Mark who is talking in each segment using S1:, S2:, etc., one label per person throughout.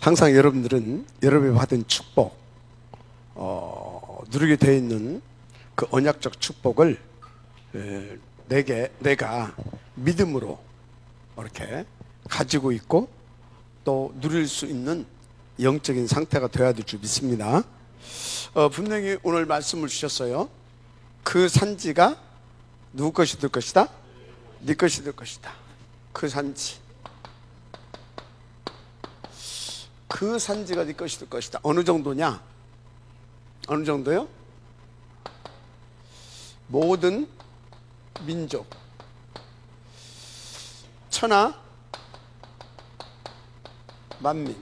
S1: 항상 여러분들은 여러분이 받은 축복, 누리게 되어 있는 그 언약적 축복을 내가 믿음으로 이렇게 가지고 있고 또 누릴 수 있는 영적인 상태가 되어야 될 줄 믿습니다. 분명히 오늘 말씀을 주셨어요. 그 산지가 누구 것이 될 것이다? 네 것이 될 것이다. 그 산지, 그 산지가 네 것이 될 것이다. 어느 정도냐? 어느 정도요? 모든 민족, 천하 만민.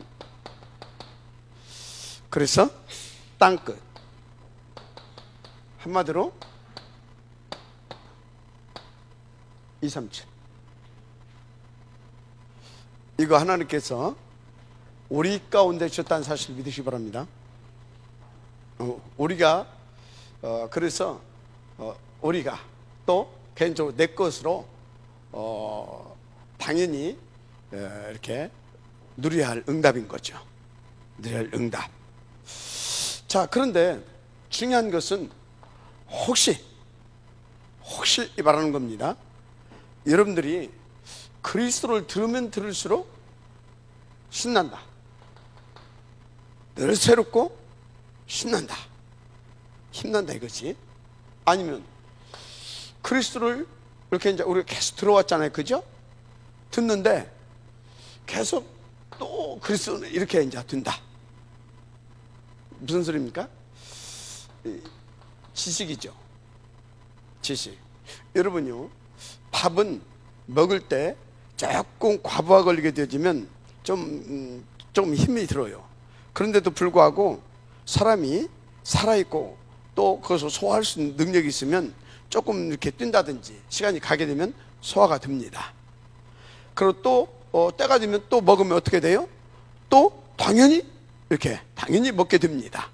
S1: 그래서 땅끝, 한마디로 237. 이거 하나님께서 우리 가운데 주셨다는 사실을 믿으시기 바랍니다. 우리가 그래서 우리가 또 개인적으로 내 것으로 당연히 이렇게 누려야 할 응답인 거죠. 누려야 할 응답. 자, 그런데 중요한 것은 혹시 말하는 겁니다. 여러분들이 그리스도를 들으면 들을수록 신난다. 늘 새롭고 신난다. 힘난다 이거지. 아니면 그리스도를 이렇게 이제 우리가 계속 들어왔잖아요. 그죠? 듣는데 계속 또 그리스도는 이렇게 이제 든다. 무슨 소리입니까? 지식이죠. 지식. 여러분요, 밥은 먹을 때 조금 과부하 걸리게 되어지면 좀 힘이 들어요. 그런데도 불구하고 사람이 살아있고 또 그것을 소화할 수 있는 능력이 있으면 조금 이렇게 뛴다든지 시간이 가게 되면 소화가 됩니다. 그리고 또 때가 되면 또 먹으면 어떻게 돼요? 또 당연히 먹게 됩니다.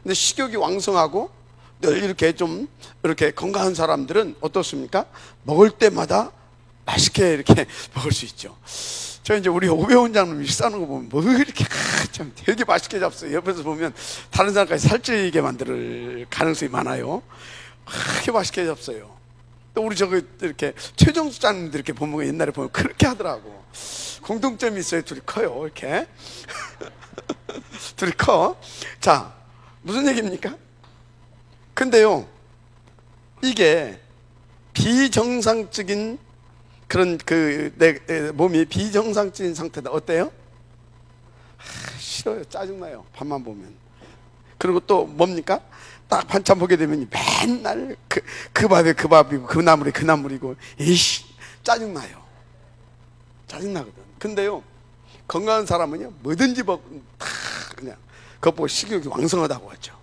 S1: 근데 식욕이 왕성하고 늘 이렇게 좀 이렇게 건강한 사람들은 어떻습니까? 먹을 때마다 맛있게 이렇게 먹을 수 있죠. 저 이제 우리 오배원 장님 식사하는 거 보면 뭐 이렇게 참 되게 맛있게 잡어요. 옆에서 보면 다른 사람까지 살찌게 만들 가능성이 많아요. 그렇게 맛있게 잡어요. 또 우리 저기 이렇게 최정수 장님들 이렇게 보면 옛날에 보면 그렇게 하더라고. 공통점이 있어요. 둘이 커요. 이렇게 둘이 커. 자, 무슨 얘기입니까? 근데요, 이게 비정상적인 그런 내 몸이 비정상적인 상태다. 어때요? 싫어요. 짜증나요. 밥만 보면. 그리고 또 뭡니까? 딱 반찬 보게 되면 맨날 그 밥에 그 밥이고 그 나물에 그 나물이고 이씨 짜증나요. 짜증나거든. 근데요, 건강한 사람은요 뭐든지 다 그냥 그것 보고 식욕이 왕성하다고 하죠.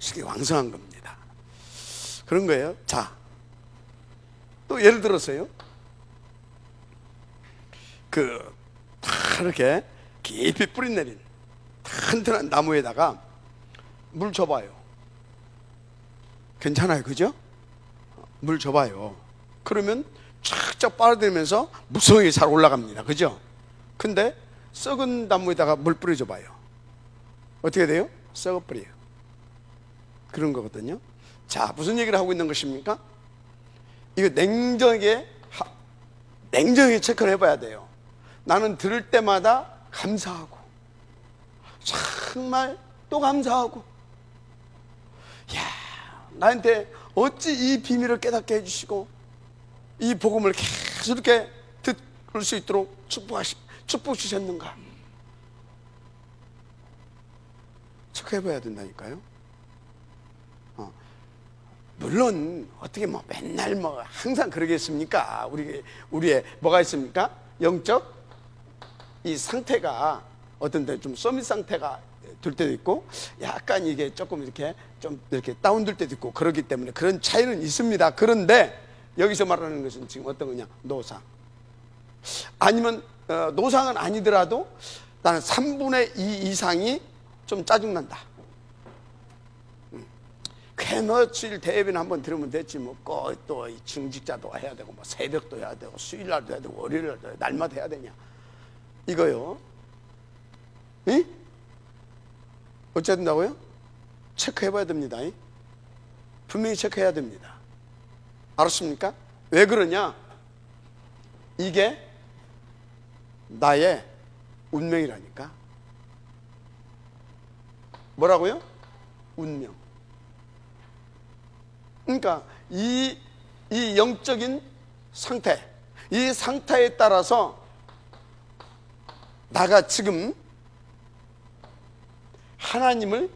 S1: 식욕이 왕성한 겁니다. 그런 거예요. 자, 또 예를 들어서요, 다 이렇게 깊이 뿌리 내린 튼튼한 나무에다가 물 줘봐요. 괜찮아요. 그죠? 물 줘봐요. 그러면 쫙쫙 빨아들면서 무성하게 잘 올라갑니다. 그죠? 근데 썩은 나무에다가 물 뿌려줘봐요. 어떻게 돼요? 썩어버려요. 그런 거거든요. 자, 무슨 얘기를 하고 있는 것입니까? 이거 냉정하게 체크를 해봐야 돼요. 나는 들을 때마다 감사하고 정말 또 감사하고, 야, 나한테 어찌 이 비밀을 깨닫게 해주시고 이 복음을 계속 이렇게 들을 수 있도록 축복 주셨는가. 체크해봐야 된다니까요. 물론 어떻게 뭐 맨날 뭐 항상 그러겠습니까? 우리의 뭐가 있습니까? 영적 이 상태가 어떤 데 좀 서밋 상태가 될 때도 있고 약간 이게 조금 이렇게 좀 이렇게 다운될 때도 있고 그렇기 때문에 그런 차이는 있습니다. 그런데 여기서 말하는 것은 지금 어떤 거냐? 노상. 아니면 노상은 아니더라도 나는 3분의 2 이상이 좀 짜증난다. 며칠 대회비는 한번 들으면 됐지 뭐 또 중직자도 해야 되고 뭐 새벽도 해야 되고 수요일날도 해야 되고 월요일날도 해야 되고 날마다 해야 되냐 이거요. 이? 어째야 된다고요? 체크해 봐야 됩니다. 분명히 체크해야 됩니다. 알았습니까? 왜 그러냐? 이게 나의 운명이라니까. 뭐라고요? 운명. 그러니까 이 영적인 상태, 이 상태에 따라서 나가 지금 하나님을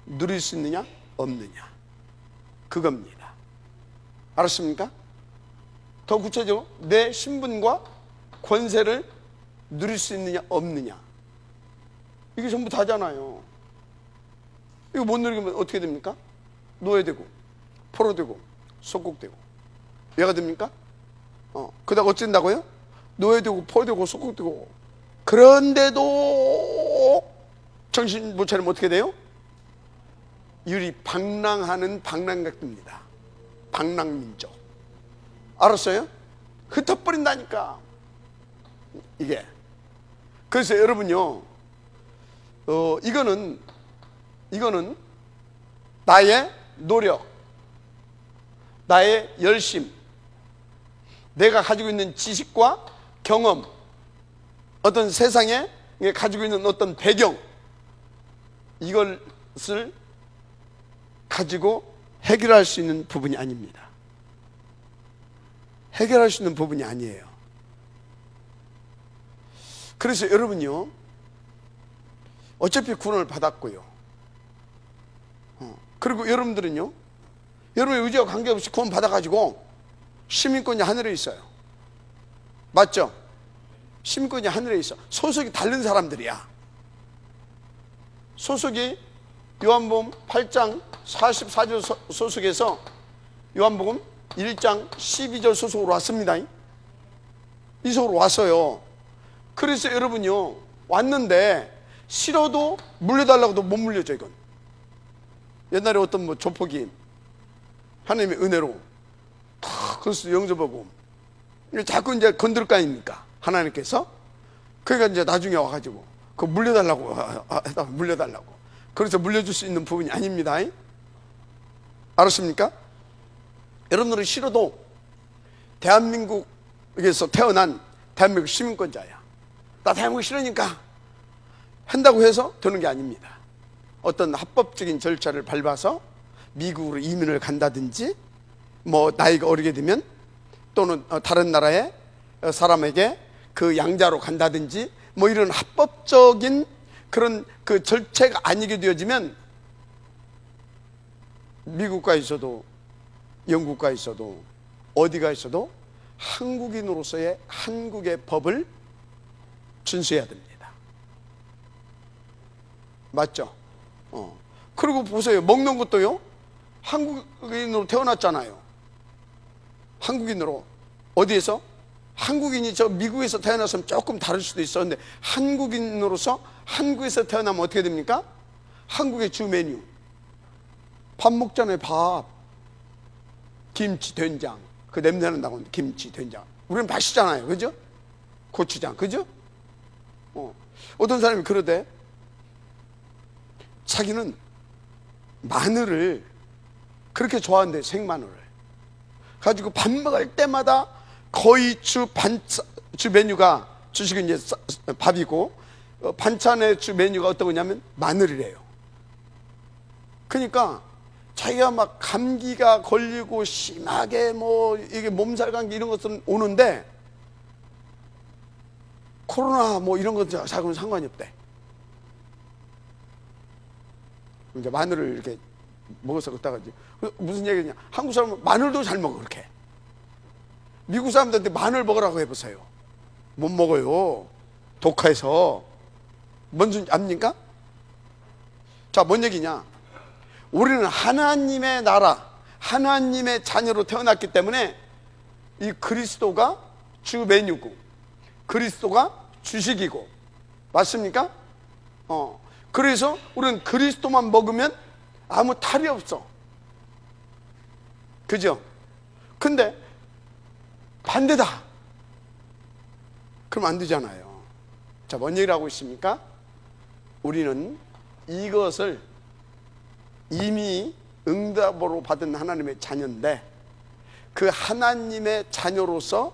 S1: 누릴 수 있느냐 없느냐, 그겁니다. 알았습니까? 더 구체적으로 내 신분과 권세를 누릴 수 있느냐 없느냐, 이게 전부 다잖아요. 이거 못 누리면 어떻게 됩니까? 노예되고 포로되고 속국되고. 왜가 됩니까? 그다가 어쩐다고요? 노예되고 포로되고 속국되고. 그런데도 정신 못 차리면 어떻게 돼요? 방랑하는 방랑객입니다. 방랑민족. 알았어요? 흩어버린다니까 이게. 그래서 여러분요, 이거는 나의 노력, 나의 열심, 내가 가지고 있는 지식과 경험, 어떤 세상에 가지고 있는 어떤 배경, 이것을 가지고 해결할 수 있는 부분이 아닙니다. 해결할 수 있는 부분이 아니에요. 그래서 여러분요, 어차피 구원을 받았고요, 그리고 여러분들은요, 여러분의 의지와 관계없이 구원 받아가지고 시민권이 하늘에 있어요. 맞죠? 시민권이 하늘에 있어. 소속이 다른 사람들이야. 소속이 요한복음 8장 44절 소속에서 요한복음 1장 12절 소속으로 왔습니다. 이 속으로 왔어요. 그래서 여러분요, 왔는데 싫어도 물려달라고도 못 물려줘. 이건 옛날에 어떤 조폭이 하나님의 은혜로 그리스도 영접하고 자꾸 이제 건들 거 아닙니까? 하나님께서. 그러니까 이제 나중에 와가지고 그 물려달라고 물려달라고. 그래서 물려줄 수 있는 부분이 아닙니다. 알았습니까? 여러분들은 싫어도 대한민국에서 태어난 대한민국 시민권자야. 나 대한민국 싫으니까 한다고 해서 되는 게 아닙니다. 어떤 합법적인 절차를 밟아서 미국으로 이민을 간다든지, 뭐 나이가 어리게 되면 또는 다른 나라의 사람에게 그 양자로 간다든지, 뭐 이런 합법적인 그런 그 절차가 아니게 되어지면 미국가 있어도 영국가 있어도 어디가 있어도 한국인으로서의 한국의 법을 준수해야 됩니다. 맞죠? 그리고 보세요. 먹는 것도요, 한국인으로 태어났잖아요. 한국인으로. 어디에서? 한국인이 저 미국에서 태어났으면 조금 다를 수도 있었는데, 한국인으로서 한국에서 태어나면 어떻게 됩니까? 한국의 주 메뉴. 밥 먹잖아요. 밥. 김치, 된장. 그 냄새는 나고, 김치, 된장. 우리는 맛있잖아요. 그죠? 고추장. 그죠? 어떤 사람이 그러대. 자기는 마늘을 그렇게 좋아한대. 생마늘을 가지고 밥 먹을 때마다 거의 주 메뉴가, 주식은 이제 밥이고, 반찬의 주 메뉴가 어떤 거냐면 마늘이래요. 그러니까 자기가 막 감기가 걸리고 심하게 뭐 이게 몸살 감기 이런 것들은 오는데, 코로나 뭐 이런 것하고는 상관이 없대. 이제 마늘을 이렇게 먹어서 걷다가 이제 무슨 얘기냐? 한국 사람은 마늘도 잘 먹어. 그렇게 미국 사람들한테 마늘 먹으라고 해보세요. 못 먹어요. 독해서. 뭔지 압니까? 자, 뭔 얘기냐? 우리는 하나님의 나라, 하나님의 자녀로 태어났기 때문에 이 그리스도가 주 메뉴고 그리스도가 주식이고, 맞습니까? 그래서 우리는 그리스도만 먹으면 아무 탈이 없어. 그죠? 근데 반대다. 그럼 안 되잖아요. 자, 뭔 얘기를 하고 있습니까? 우리는 이것을 이미 응답으로 받은 하나님의 자녀인데, 그 하나님의 자녀로서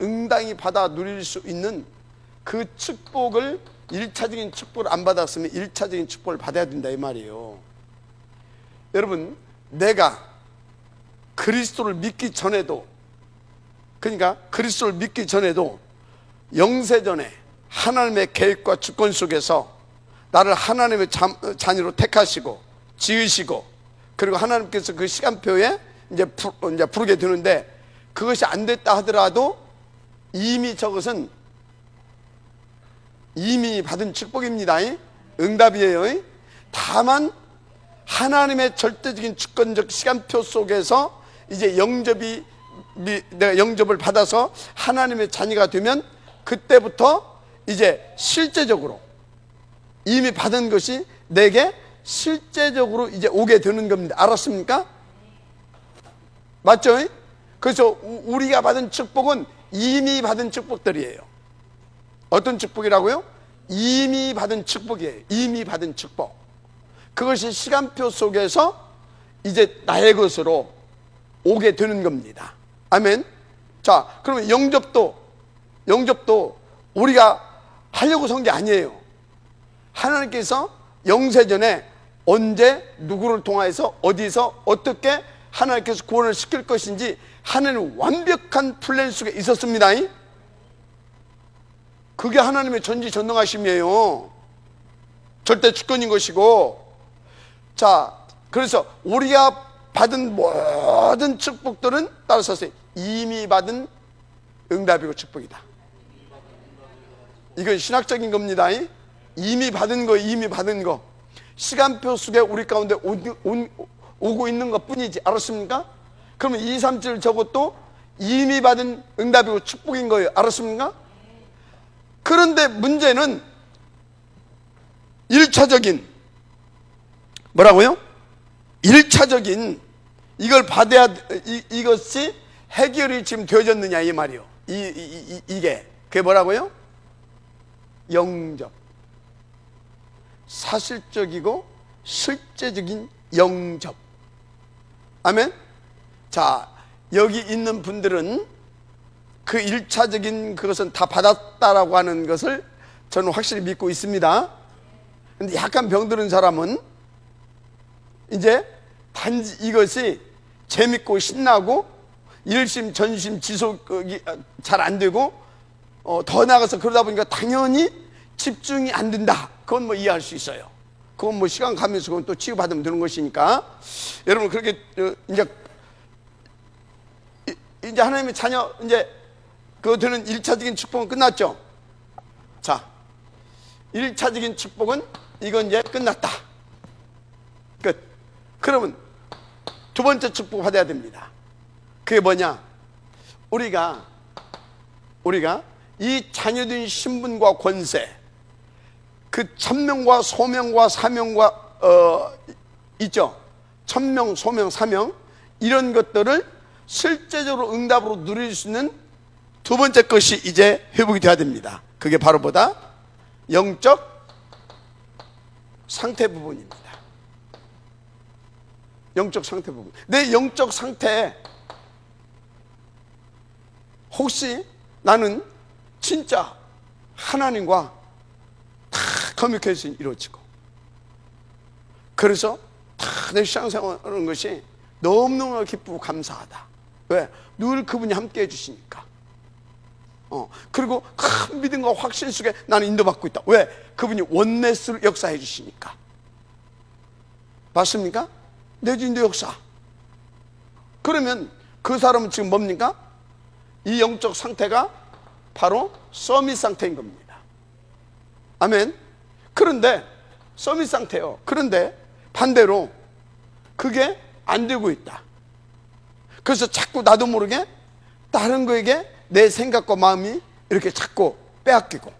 S1: 응당히 받아 누릴 수 있는 그 축복을, 1차적인 축복을 안 받았으면 1차적인 축복을 받아야 된다 이 말이에요. 여러분, 내가 그리스도를 믿기 전에도, 그러니까 그리스도를 믿기 전에도 영세전에 하나님의 계획과 주권 속에서 나를 하나님의 자녀로 택하시고 지으시고, 그리고 하나님께서 그 시간표에 이제 부르게 되는데, 그것이 안 됐다 하더라도 이미 저것은 이미 받은 축복입니다. 응답이에요. 다만 하나님의 절대적인 주권적 시간표 속에서 이제 내가 영접을 받아서 하나님의 자녀가 되면, 그때부터 이제 실제적으로 이미 받은 것이 내게 실제적으로 이제 오게 되는 겁니다. 알았습니까? 맞죠? 그래서 우리가 받은 축복은 이미 받은 축복들이에요. 어떤 축복이라고요? 이미 받은 축복이에요. 이미 받은 축복. 그것이 시간표 속에서 이제 나의 것으로 오게 되는 겁니다. 아멘. 자, 그러면 영접도 우리가 하려고 선 게 아니에요. 하나님께서 영세전에 언제 누구를 통하여서 어디서 어떻게 하나님께서 구원을 시킬 것인지 하나님은 완벽한 플랜 속에 있었습니다. 그게 하나님의 전지전능하심이에요. 절대 주권인 것이고. 자, 그래서 우리가 받은 모든 축복들은 따라서 이미 받은 응답이고 축복이다. 이건 신학적인 겁니다. 이미 받은 거, 이미 받은 거. 시간표 속에 우리 가운데 오고 있는 것 뿐이지. 알았습니까? 그러면 2, 3절 저것도 이미 받은 응답이고 축복인 거예요. 알았습니까? 그런데 문제는 1차적인 뭐라고요? 1차적인 이걸 받아야, 이것이 해결이 지금 되어졌느냐 이 말이요. 이게 그게 뭐라고요? 영접. 사실적이고 실제적인 영접. 아멘. 자, 여기 있는 분들은 그 1차적인 그것은 다 받았다라고 하는 것을 저는 확실히 믿고 있습니다. 근데 약간 병드는 사람은 이제 단지 이것이 재밌고 신나고 일심 전심 지속이 잘 안 되고 더 나아가서 그러다 보니까 당연히 집중이 안 된다. 그건 뭐 이해할 수 있어요. 그건 뭐 시간 가면서 그건 또 치유받으면 되는 것이니까. 여러분, 그렇게 이제 하나님의 자녀, 이제 그거 되는 1차적인 축복은 끝났죠. 자, 1차적인 축복은 이건 이제 끝났다. 끝. 그러면 두 번째 축복 받아야 됩니다. 그게 뭐냐? 우리가 이 자녀된 신분과 권세, 그 천명과 소명과 사명과 있죠. 천명, 소명, 사명, 이런 것들을 실제적으로 응답으로 누릴 수 있는 두 번째 것이 이제 회복이 돼야 됩니다. 그게 바로 뭐다? 영적 상태 부분입니다. 영적 상태 부분. 내 영적 상태, 혹시 나는 진짜 하나님과 다 커뮤니케이션이 이루어지고, 그래서 다 내 신앙생활하는 것이 너무너무 기쁘고 감사하다. 왜? 늘 그분이 함께 해주시니까. 그리고 큰 믿음과 확신 속에 나는 인도받고 있다. 왜? 그분이 원네스로 역사해 주시니까. 맞습니까? 내주인도 역사. 그러면 그 사람은 지금 뭡니까? 이 영적 상태가 바로 서밋 상태인 겁니다. 아멘. 그런데 서밋 상태요. 그런데 반대로 그게 안 되고 있다. 그래서 자꾸 나도 모르게 다른 거에게 내 생각과 마음이 이렇게 자꾸 빼앗겨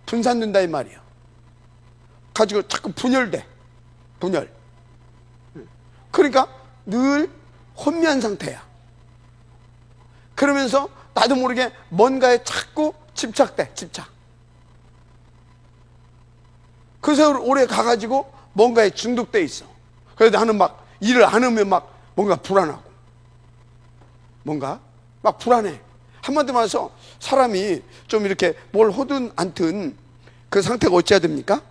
S1: 분산된다 이 말이에요. 가지고 자꾸 분열. 그러니까 늘 혼미한 상태야. 그러면서 나도 모르게 뭔가에 자꾸 집착. 그 세월 오래 가가지고 뭔가에 중독돼 있어. 그래서 나는 막 일을 안 하면 막 뭔가 불안하고, 뭔가 막 불안해. 한마디로 말해서 사람이 좀 이렇게 뭘 하든 않든 그 상태가 어찌해야 됩니까?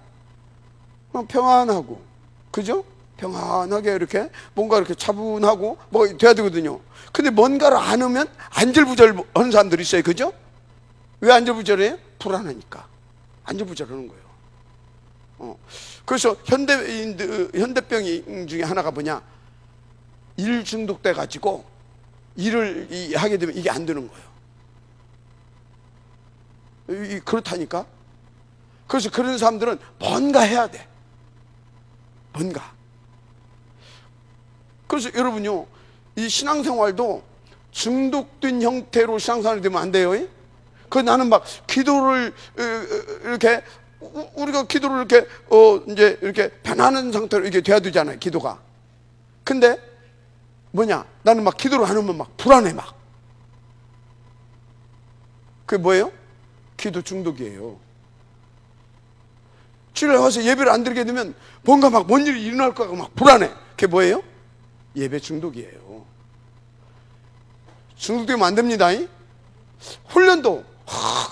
S1: 평안하고, 그죠? 평안하게 이렇게 뭔가 이렇게 차분하고 뭐 돼야 되거든요. 근데 뭔가를 안 하면 안절부절 하는 사람들이 있어요. 그죠? 왜 안절부절해요? 불안하니까 안절부절하는 거예요. 그래서 현대병 중에 하나가 뭐냐? 일 중독돼 가지고 일을 하게 되면 이게 안 되는 거예요. 그렇다니까. 그래서 그런 사람들은 뭔가 해야 돼. 뭔가. 그래서 여러분요, 이 신앙생활도 중독된 형태로 신앙생활이 되면 안 돼요. 그 나는 막 기도를 이렇게, 우리가 기도를 이렇게 이제 이렇게 변하는 상태로 이게 돼야 되잖아요, 기도가. 근데 뭐냐? 나는 막 기도를 안 하면 막 불안해 막. 그게 뭐예요? 기도 중독이에요. 주일에 와서 예배를 안 드리게 되면 뭔가 막 뭔 일이 일어날 것 같고 막 불안해. 그게 뭐예요? 예배 중독이에요. 중독되면 안 됩니다. 훈련도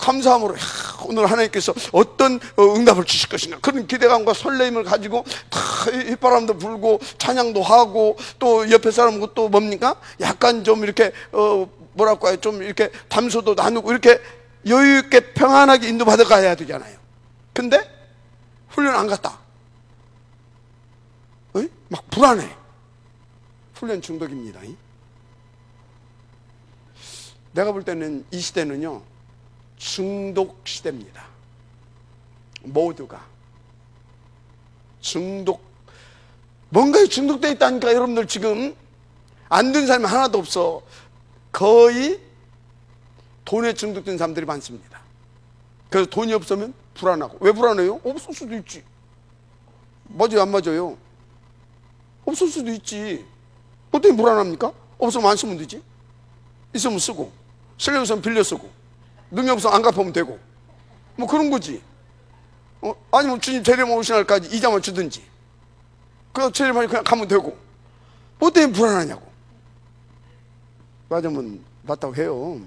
S1: 감사함으로 오늘 하나님께서 어떤 응답을 주실 것인가, 그런 기대감과 설레임을 가지고 다 휘바람도 불고 찬양도 하고, 또 옆에 사람하고 또 뭡니까? 약간 좀 이렇게 뭐랄까 요 좀 이렇게 담소도 나누고 이렇게 여유 있게 평안하게 인도받아 가야 되잖아요. 근데 훈련 안 갔다. 막 불안해. 훈련 중독입니다. 내가 볼 때는 이 시대는요, 중독 시대입니다. 모두가 중독, 뭔가에 중독되어 있다니까. 여러분들 지금 안 된 사람이 하나도 없어. 거의 돈에 중독된 사람들이 많습니다. 그래서 돈이 없으면 불안하고. 왜 불안해요? 없을 수도 있지. 맞아요, 안 맞아요? 없을 수도 있지. 어떻게 불안합니까? 없으면 안 쓰면 되지. 있으면 쓰고, 쓰려고 있으면 빌려 쓰고, 능력 없으면 안 갚으면 되고, 뭐 그런 거지. 아니면 주님 재림 오신 날까지 이자만 주든지, 그냥 재림하니 그냥 가면 되고. 뭐 때문에 불안하냐고. 맞으면 맞다고 해요.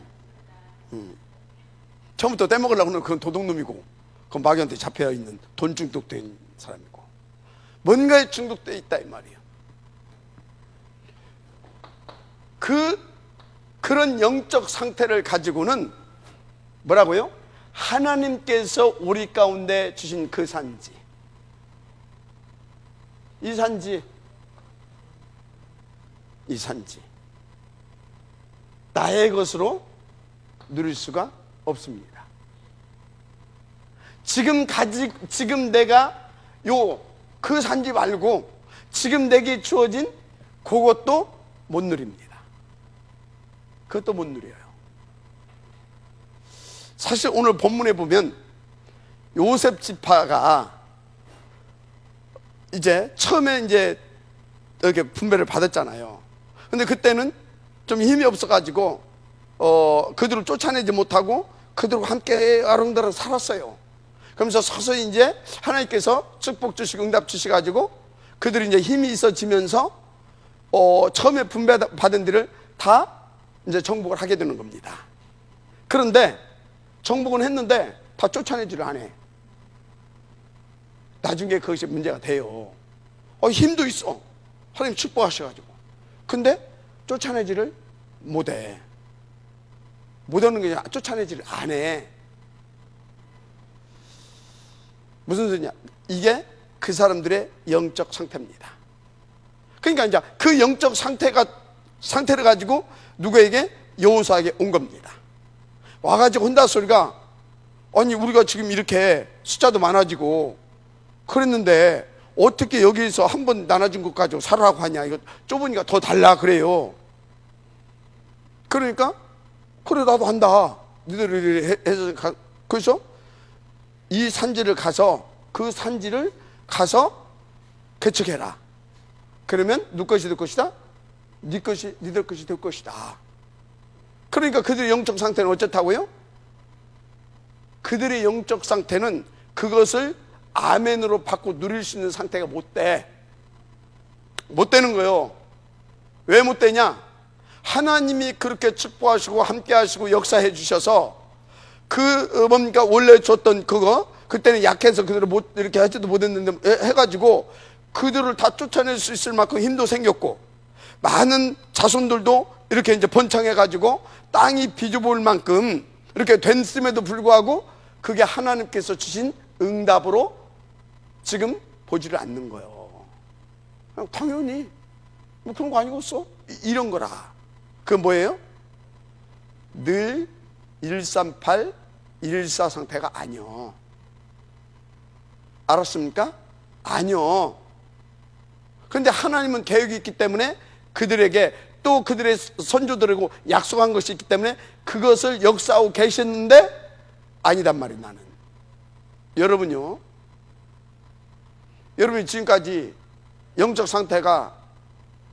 S1: 처음부터 떼먹으려고 하면 그건 도둑놈이고, 그건 마귀한테 잡혀 있는 돈 중독된 사람이고, 뭔가에 중독되어 있다 이 말이에요. 그런 영적 상태를 가지고는 뭐라고요? 하나님께서 우리 가운데 주신 그 산지, 이 산지 나의 것으로 누릴 수가 없습니다. 지금 내가 그 산지 말고 지금 내게 주어진 그것도 못 누립니다. 그것도 못 누려요. 사실 오늘 본문에 보면 요셉 지파가 이제 처음에 이제 이렇게 분배를 받았잖아요. 근데 그때는 좀 힘이 없어가지고 그들을 쫓아내지 못하고 그들과 함께 아롱다락 살았어요. 그러면서 서서히 이제 하나님께서 축복 주시고 응답 주시가지고 그들이 이제 힘이 있어지면서 처음에 분배받은 데를 다 이제 정복을 하게 되는 겁니다. 그런데 정복은 했는데 다 쫓아내지를 않아. 나중에 그것이 문제가 돼요. 힘도 있어, 하나님 축복하셔가지고. 근데 쫓아내지를 못해. 못하는 게 아니라 쫓아내지를 안 해. 무슨 소리냐? 이게 그 사람들의 영적 상태입니다. 그러니까 이제 그 영적 상태를 가지고 누구에게? 여호수아에게 온 겁니다. 와가지고 혼다 소리가, 아니 우리가 지금 이렇게 숫자도 많아지고 그랬는데 어떻게 여기서 한 번 나눠준 것 가지고 살아라고 하냐, 이거 좁으니까 더 달라 그래요. 그러니까 그래 나도 한다, 니들이 해서 그래서 이 산지를 가서 그 산지를 가서 개척해라. 그러면 누구 것이 될 것이다? 니들 것이 될 것이다. 그러니까 그들의 영적 상태는 어쨌다고요? 그들의 영적 상태는 그것을 아멘으로 받고 누릴 수 있는 상태가 못 돼. 못 되는 거예요. 왜 못 되냐? 하나님이 그렇게 축복하시고 함께 하시고 역사해 주셔서 뭡니까? 원래 줬던 그거, 그때는 약해서 그대로 못, 이렇게 하지도 못했는데 해가지고 그들을 다 쫓아낼 수 있을 만큼 힘도 생겼고, 많은 자손들도 이렇게 이제 번창해가지고 땅이 비좁을 만큼 이렇게 됐음에도 불구하고 그게 하나님께서 주신 응답으로 지금 보지를 않는 거예요. 당연히 뭐 그런 거 아니겠어? 이런 거라. 그건 뭐예요? 늘 138, 114 상태가 아니요. 알았습니까? 아니요. 그런데 하나님은 계획이 있기 때문에 그들에게 또 그들의 선조들에게 약속한 것이 있기 때문에 그것을 역사하고 계셨는데 아니단 말이에요. 나는 여러분요, 여러분이 지금까지 영적 상태가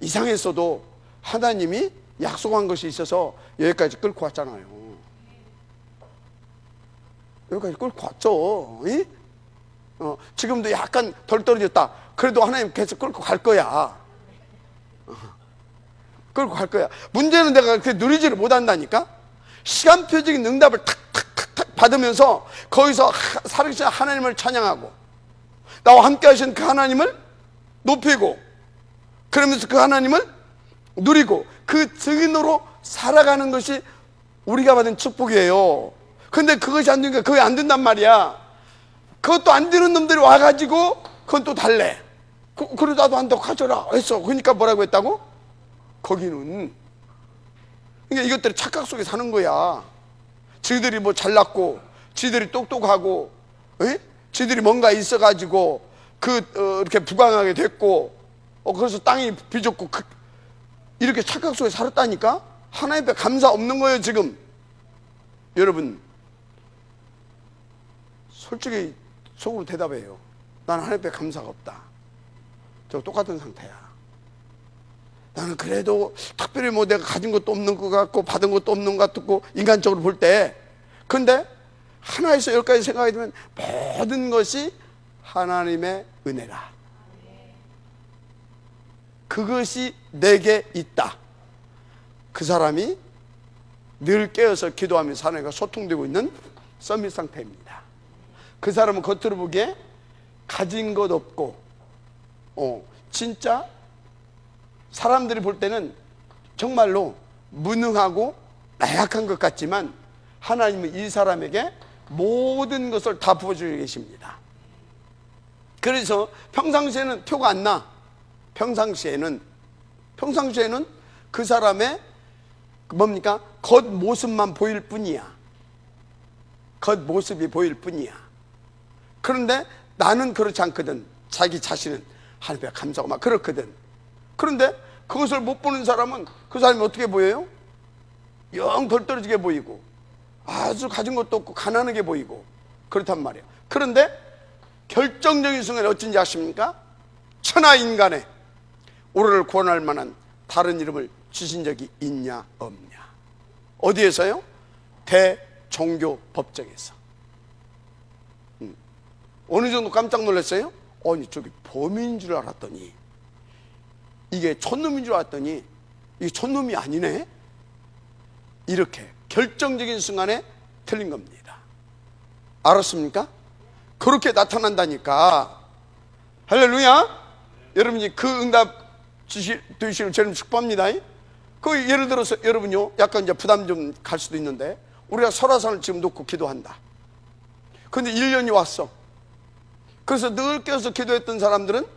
S1: 이상했어도 하나님이 약속한 것이 있어서 여기까지 끌고 왔잖아요. 여기까지 끌고 왔죠. 지금도 약간 덜 떨어졌다. 그래도 하나님 계속 끌고 갈 거야. 끌고 갈 거야. 문제는 내가 그렇게 누리지를 못한다니까. 시간표적인 응답을 탁탁탁탁 받으면서 거기서 살아계신 하나님을 찬양하고 나와 함께 하신 그 하나님을 높이고 그러면서 그 하나님을 누리고 그 증인으로 살아가는 것이 우리가 받은 축복이에요. 근데 그것이 안 되니까 그게 안 된단 말이야. 그것도 안 되는 놈들이 와가지고 그건 또 달래. 그러다도 한다고 가져라 했어. 그러니까 뭐라고 했다고? 거기는 그러니까 이것들이 착각 속에 사는 거야. 지들이 뭐 잘났고 지들이 똑똑하고 지들이 뭔가 있어가지고 이렇게 부강하게 됐고 그래서 땅이 비좁고 이렇게 착각 속에 살았다니까. 하나님 앞에 감사 없는 거예요 지금. 여러분 솔직히 속으로 대답해요. 나는 하나님 앞에 감사가 없다. 저 똑같은 상태야. 나는 그래도 특별히 뭐 내가 가진 것도 없는 것 같고 받은 것도 없는 것 같고 인간적으로 볼 때, 근데 하나에서 열까지 생각이 들면 모든 것이 하나님의 은혜라. 그것이 내게 있다. 그 사람이 늘 깨어서 기도하면서 하나님과 소통되고 있는 서밋 상태입니다. 그 사람은 겉으로 보기에 가진 것 없고 진짜 사람들이 볼 때는 정말로 무능하고 나약한 것 같지만 하나님은 이 사람에게 모든 것을 다 부어주고 계십니다. 그래서 평상시에는 표가 안 나. 평상시에는 그 사람의 뭡니까? 겉모습만 보일 뿐이야. 겉모습이 보일 뿐이야. 그런데 나는 그렇지 않거든. 자기 자신은 하나님께 감사하고 막 그렇거든. 그런데 그것을 못 보는 사람은 그 사람이 어떻게 보여요? 영 덜 떨어지게 보이고 아주 가진 것도 없고 가난하게 보이고 그렇단 말이에요. 그런데 결정적인 순간에 어쩐지 아십니까? 천하 인간에 우리를 구원할 만한 다른 이름을 주신 적이 있냐 없냐. 어디에서요? 대종교법정에서. 어느 정도 깜짝 놀랐어요? 아니 저기 범인인 줄 알았더니 이게 촌놈인 줄 알았더니 이게 촌놈이 아니네. 이렇게 결정적인 순간에 틀린 겁니다. 알았습니까? 그렇게 나타난다니까. 할렐루야. 여러분이 그 응답 주시는 저는 축복합니다. 그 예를 들어서 여러분요 약간 이제 부담 좀 갈 수도 있는데 우리가 설화산을 지금 놓고 기도한다. 근데 1년이 왔어. 그래서 늘 깨어서 기도했던 사람들은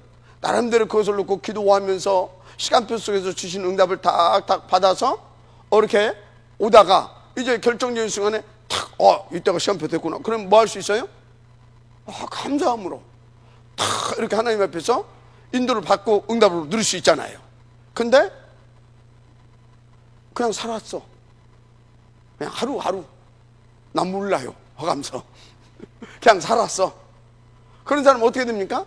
S1: 나름대로 그것을 놓고 기도하면서 시간표 속에서 주신 응답을 탁탁 받아서 이렇게 오다가 이제 결정적인 순간에 탁 이때가 시간표 됐구나. 그럼 뭐 할 수 있어요? 감사함으로 탁 이렇게 하나님 앞에서 인도를 받고 응답을 누릴 수 있잖아요. 근데 그냥 살았어. 그냥 하루하루 난 몰라요 하면서 그냥 살았어. 그런 사람은 어떻게 됩니까?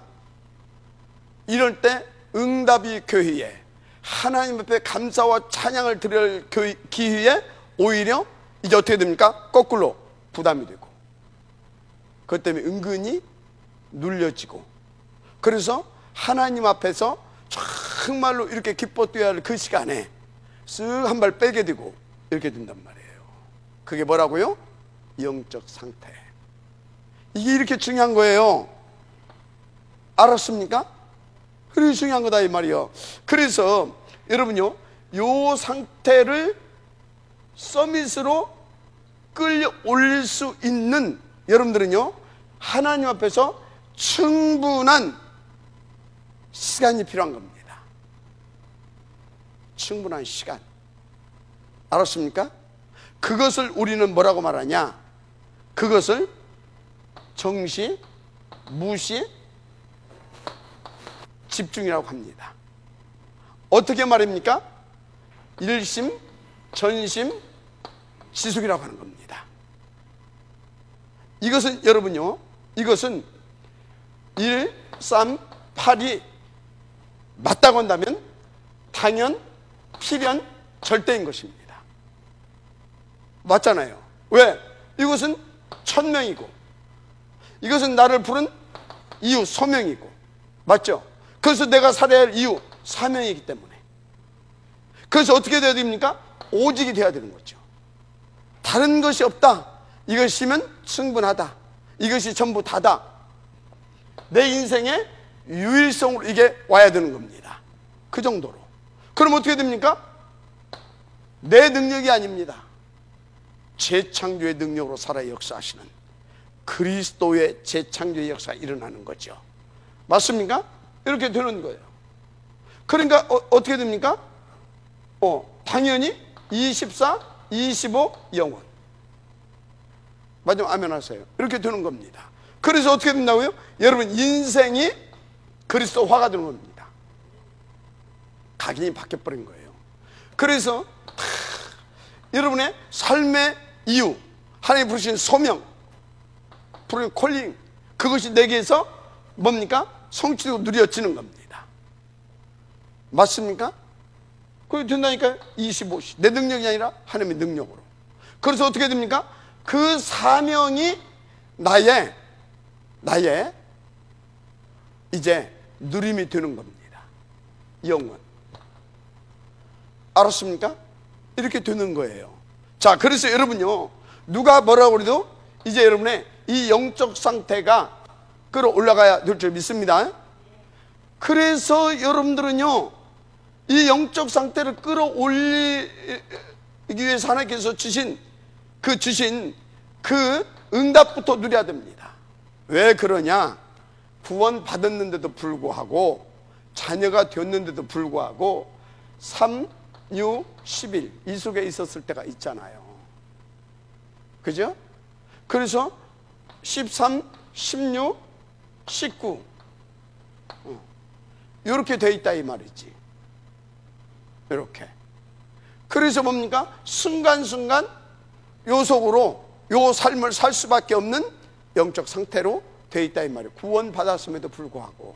S1: 이럴 때 응답이 교회에 하나님 앞에 감사와 찬양을 드릴 기회에 오히려 이제 어떻게 됩니까? 거꾸로 부담이 되고 그것 때문에 은근히 눌려지고, 그래서 하나님 앞에서 정말로 이렇게 기뻐 뛰어야 할 그 시간에 쓱 한 발 빼게 되고 이렇게 된단 말이에요. 그게 뭐라고요? 영적 상태. 이게 이렇게 중요한 거예요. 알았습니까? 그렇게 중요한 거다 이 말이요. 그래서 여러분요, 요 상태를 서밋으로 끌려 올릴 수 있는 여러분들은요, 하나님 앞에서 충분한 시간이 필요한 겁니다. 충분한 시간. 알았습니까? 그것을 우리는 뭐라고 말하냐? 그것을 정시, 무시, 집중이라고 합니다. 어떻게 말입니까? 일심, 전심, 지속이라고 하는 겁니다. 이것은 여러분요, 이것은 1, 3, 8이 맞다고 한다면 당연, 필연, 절대인 것입니다. 맞잖아요. 왜? 이것은 천명이고, 이것은 나를 부른 이유, 소명이고, 맞죠? 그래서 내가 살아야 할 이유, 사명이기 때문에. 그래서 어떻게 돼야 됩니까? 오직이 돼야 되는 거죠. 다른 것이 없다, 이것이면 충분하다, 이것이 전부 다다, 내 인생의 유일성으로 이게 와야 되는 겁니다. 그 정도로. 그럼 어떻게 됩니까? 내 능력이 아닙니다. 재창조의 능력으로 살아 역사하시는 그리스도의 재창조의 역사가 일어나는 거죠. 맞습니까? 이렇게 되는 거예요. 그러니까 어떻게 됩니까? 당연히 24, 25, 영원. 마지막 아멘 하세요. 이렇게 되는 겁니다. 그래서 어떻게 된다고요? 여러분 인생이 그리스도화가 되는 겁니다. 각인이 바뀌어버린 거예요. 그래서 여러분의 삶의 이유, 하나님 부르신 소명, 부르신 콜링, 그것이 내게서 뭡니까? 성취되고 누려지는 겁니다. 맞습니까? 그게 된다니까요. 25시. 내 능력이 아니라 하나님의 능력으로. 그래서 어떻게 됩니까? 그 사명이 나의 이제 누림이 되는 겁니다. 영원. 알았습니까? 이렇게 되는 거예요. 자, 그래서 여러분요, 누가 뭐라고 그래도 이제 여러분의 이 영적 상태가 끌어올라가야 될 줄 믿습니다. 그래서 여러분들은요, 이 영적 상태를 끌어올리기 위해서 하나님께서 주신 그 응답부터 누려야 됩니다. 왜 그러냐? 구원 받았는데도 불구하고, 자녀가 되었는데도 불구하고 3, 6, 11 이 속에 있었을 때가 있잖아요. 그죠? 그래서 13, 16, 19 이렇게 돼 있다 이 말이지. 이렇게. 그래서 뭡니까? 순간순간 요 속으로 요 삶을 살 수밖에 없는 영적 상태로 돼 있다 이 말이에요. 구원 받았음에도 불구하고.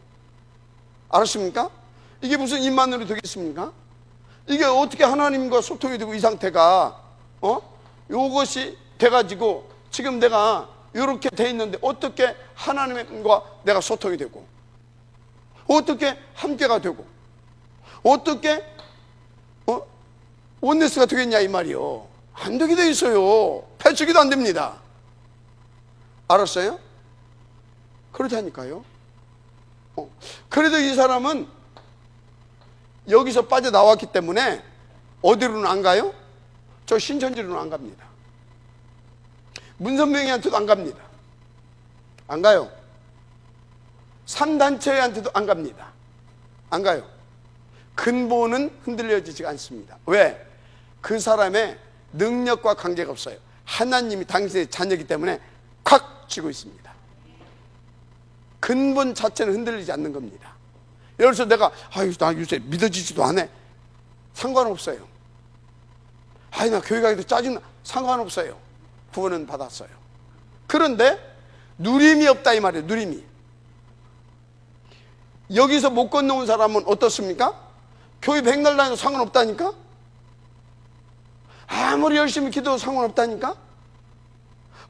S1: 알았습니까? 이게 무슨 입만으로 되겠습니까? 이게 어떻게 하나님과 소통이 되고 이 상태가 요것이 돼가지고 지금 내가 이렇게 돼 있는데 어떻게 하나님과 내가 소통이 되고, 어떻게 함께가 되고, 어떻게 원네스가 되겠냐 이 말이요. 안 되게 돼 있어요. 패치기도 안 됩니다. 알았어요? 그렇다니까요. 그래도 이 사람은 여기서 빠져나왔기 때문에 어디로는 안 가요? 저 신천지로는 안 갑니다. 문선명이한테도 안 갑니다. 안 가요. 3단체한테도 안 갑니다. 안 가요. 근본은 흔들려지지 않습니다. 왜? 그 사람의 능력과 관계가 없어요. 하나님이 당신의 자녀이기 때문에 콱 쥐고 있습니다. 근본 자체는 흔들리지 않는 겁니다. 예를 들어서 내가 나 요새 믿어지지도 않아. 상관없어요. 나 교회 가기도 짜증나. 상관없어요. 구원은 받았어요. 그런데 누림이 없다 이 말이에요. 누림이. 여기서 못 건너온 사람은 어떻습니까? 교회 백날 다녀도 상관없다니까? 아무리 열심히 기도해도 상관없다니까?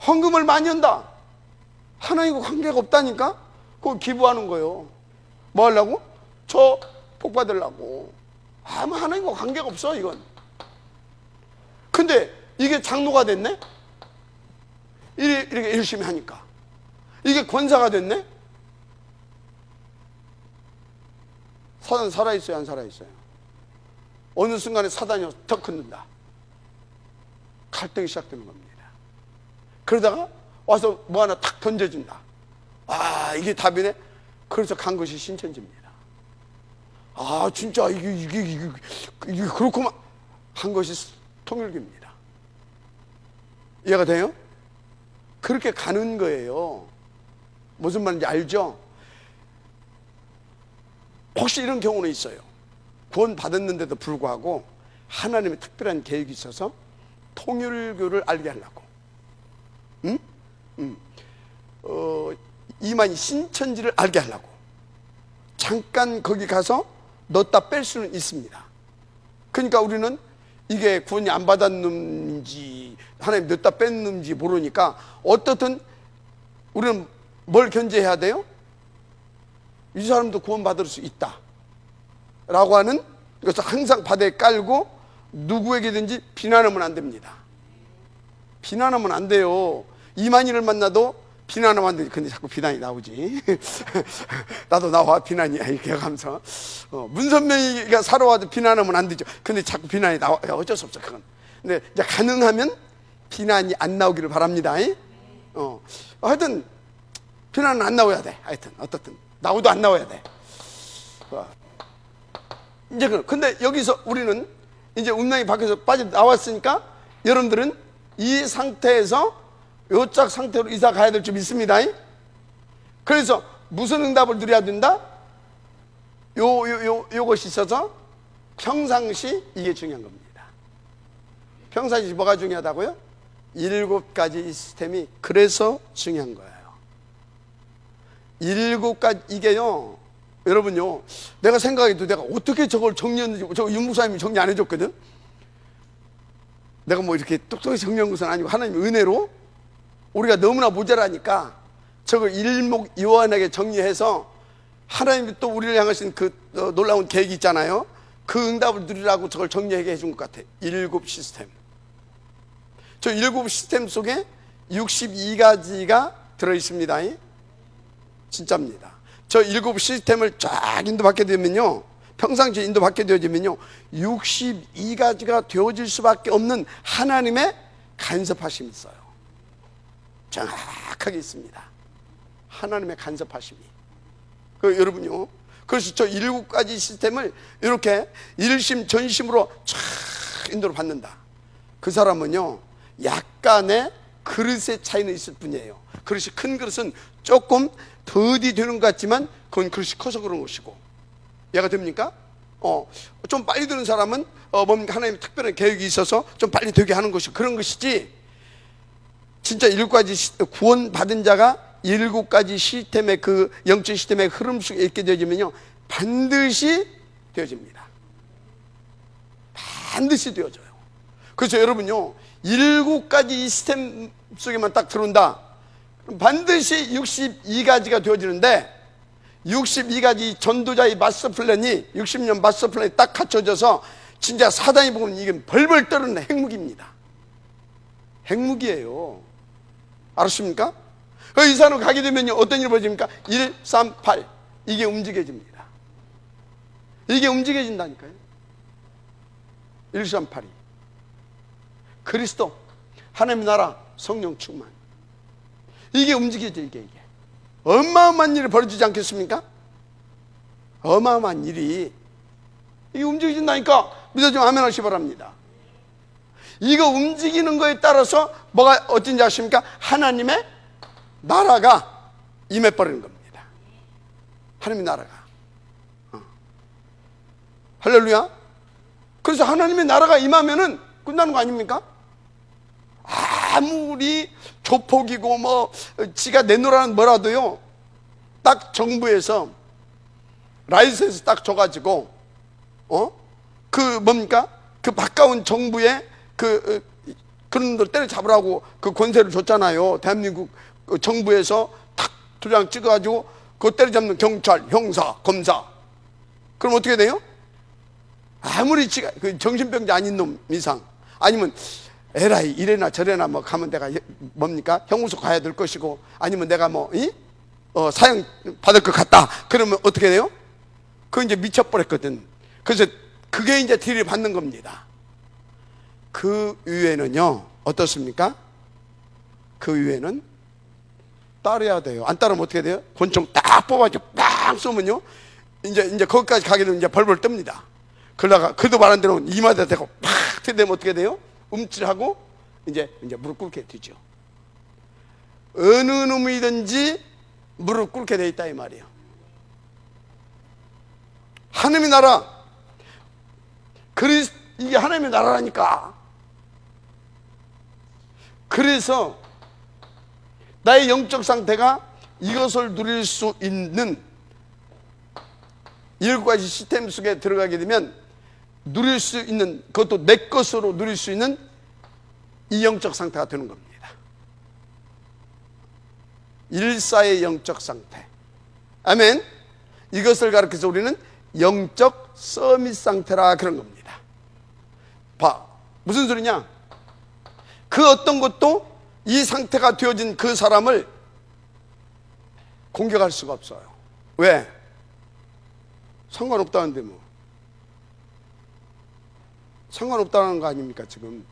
S1: 헌금을 많이 한다. 하나님과 관계가 없다니까? 그거 기부하는 거예요. 뭐 하려고? 저 복 받으려고. 아무 하나님과 관계가 없어 이건. 근데 이게 장로가 됐네? 이렇게 열심히 하니까 이게 권사가 됐네? 사단 살아있어요, 안 살아있어요? 어느 순간에 사단이 더 큰다. 갈등이 시작되는 겁니다. 그러다가 와서 뭐 하나 탁 던져준다. 아, 이게 답이네? 그래서 간 것이 신천지입니다. 아, 진짜 이게 그렇구만 한 것이 통일교입니다. 이해가 돼요? 그렇게 가는 거예요. 무슨 말인지 알죠? 혹시 이런 경우는 있어요. 구원 받았는데도 불구하고 하나님의 특별한 계획이 있어서 통일교를 알게 하려고. 이만희 신천지를 알게 하려고 잠깐 거기 가서 넣었다 뺄 수는 있습니다. 그러니까 우리는 이게 구원이 안 받았는지 하나님 넣었다 뺐는지 모르니까 어떻든 우리는 뭘 견제해야 돼요? 이 사람도 구원 받을 수 있다 라고 하는, 그래서 항상 바다에 깔고 누구에게든지 비난하면 안 됩니다. 비난하면 안 돼요. 이만희를 만나도 비난하면 안 되지. 근데 자꾸 비난이 나오지. 나도 나와 비난이야 이렇게 하면서 문선명이가 살아와도 비난하면 안 되죠. 근데 자꾸 비난이 나와. 어쩔 수 없어 그건. 근데 이제 가능하면 비난이 안 나오기를 바랍니다. 하여튼 비난은 안 나와야 돼. 하여튼 어떻든 나오도 안 나와야 돼. 이제 근데 여기서 우리는 이제 운명이 밖에서 빠져 나왔으니까 여러분들은 이 상태에서 요짝 상태로 이사 가야 될 줄 믿습니다. 그래서 무슨 응답을 드려야 된다? 요것이 있어서 평상시 이게 중요한 겁니다. 평상시 뭐가 중요하다고요? 7가지 시스템이 그래서 중요한 거예요. 7가지 이게요. 여러분요, 내가 생각해도 내가 어떻게 저걸 정리했는지, 저 윤목사님이 정리 안 해줬거든. 내가 뭐 이렇게 똑똑히 정리한 것은 아니고 하나님의 은혜로 우리가 너무나 모자라니까 저걸 일목요연하게 정리해서 하나님이 또 우리를 향하신 그 놀라운 계획이 있잖아요. 그 응답을 누리라고 저걸 정리하게 해준 것 같아. 7 시스템. 저 7 시스템 속에 62가지가 들어있습니다. 진짜입니다. 저 7 시스템을 쫙 인도받게 되면요, 평상시에 인도받게 되어지면요 62가지가 되어질 수밖에 없는 하나님의 간섭하심이 있어요. 정확하게 있습니다. 하나님의 간섭하심이. 여러분요, 그래서 저 7가지 시스템을 이렇게 일심 전심으로 쫙 인도를 받는다. 그 사람은요 약간의 그릇의 차이는 있을 뿐이에요. 그릇이 큰 그릇은 조금 더디 되는 것 같지만 그건 그릇이 커서 그런 것이고. 이해가 됩니까? 좀 빨리 드는 사람은 뭡니까? 하나님의 특별한 계획이 있어서 좀 빨리 되게 하는 것이 그런 것이지, 진짜 7가지 구원 받은 자가 7가지 시스템의 그 영적 시스템의 흐름 속에 있게 되어지면요 반드시 되어집니다. 반드시 되어져요. 그래서 여러분요 7가지 시스템 속에만 딱 들어온다, 반드시 62가지가 되어지는데, 62가지 전도자의 마스터 플랜이 60년 마스터 플랜이 딱 갖춰져서 진짜 사단이 보면 이게 벌벌 떠는 핵무기입니다. 핵무기예요. 알았습니까? 이 사람 가게 되면 어떤 일이 벌어집니까? 1, 3, 8 이게 움직여집니다. 이게 움직여진다니까요. 1, 3, 8이 그리스도, 하나님의 나라, 성령 충만, 이게 움직여져. 이게 어마어마한 일이 벌어지지 않겠습니까? 어마어마한 일이 이게 움직여진다니까 믿어주면 아멘 하시기 바랍니다. 이거 움직이는 거에 따라서 뭐가 어쩐지 아십니까? 하나님의 나라가 임해버리는 겁니다. 하나님의 나라가. 할렐루야. 그래서 하나님의 나라가 임하면은 끝나는 거 아닙니까? 아무리 조폭이고 뭐 지가 내놓으라는 뭐라도요, 딱 정부에서 라이센스 딱 줘가지고 그 뭡니까? 그 바까운 정부의 그런 걸 때려잡으라고 그 권세를 줬잖아요. 대한민국 정부에서 탁 도장 찍어가지고 그 때려잡는 경찰, 형사, 검사. 그럼 어떻게 돼요? 아무리 그 정신병자 아닌 놈 이상, 아니면 에라이 이래나 저래나 뭐 가면 내가 뭡니까? 형무소 가야 될 것이고, 아니면 내가 뭐 사형 받을 것 같다. 그러면 어떻게 돼요? 그거 이제 미쳐버렸거든. 그래서 그게 이제 딜을 받는 겁니다. 그 이후에는요, 어떻습니까? 그 이후에는 따라야 돼요. 안 따르면 어떻게 돼요? 권총 딱 뽑아가지고 빡 쏘면요, 이제 거기까지 가게 되면 이제 벌벌 뜹니다. 그러다가 그도 말한 대로 이마에다 대고 팍 되면 어떻게 돼요? 움찔하고 이제 무릎 꿇게 되죠. 어느 놈이든지 무릎 꿇게 돼 있다 이 말이에요. 하나님의 나라, 이게 하나님의 나라라니까. 그래서 나의 영적 상태가 이것을 누릴 수 있는 7가지 시스템 속에 들어가게 되면 누릴 수 있는, 그것도 내 것으로 누릴 수 있는 이 영적 상태가 되는 겁니다. 일사의 영적 상태. 아멘. 이것을 가르쳐서 우리는 영적 서밋 상태라 그런 겁니다. 봐, 무슨 소리냐? 그 어떤 것도 이 상태가 되어진 그 사람을 공격할 수가 없어요. 왜? 상관없다는데 뭐. 상관없다는 거 아닙니까 지금?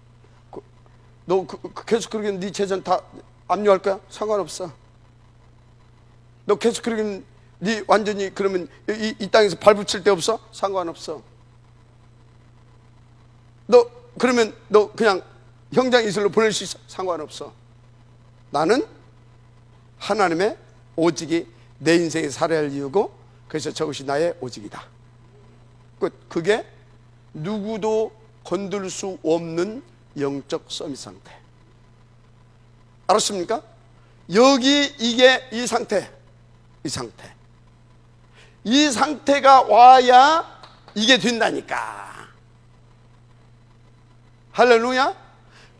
S1: 너 계속 그러게 네 재산 다 압류할 거야? 상관없어. 너 계속 그러게 네 완전히 그러면 이 땅에서 발붙일 데 없어? 상관없어. 너 그러면 너 그냥 형장 이슬로 보낼 수 있어? 상관없어. 나는 하나님의 오직이 내 인생에 살아야 할 이유고, 그래서 저것이 나의 오직이다. 그게 누구도 건들 수 없는 영적 서밋 상태. 알았습니까? 이게 이 상태가 와야 이게 된다니까. 할렐루야.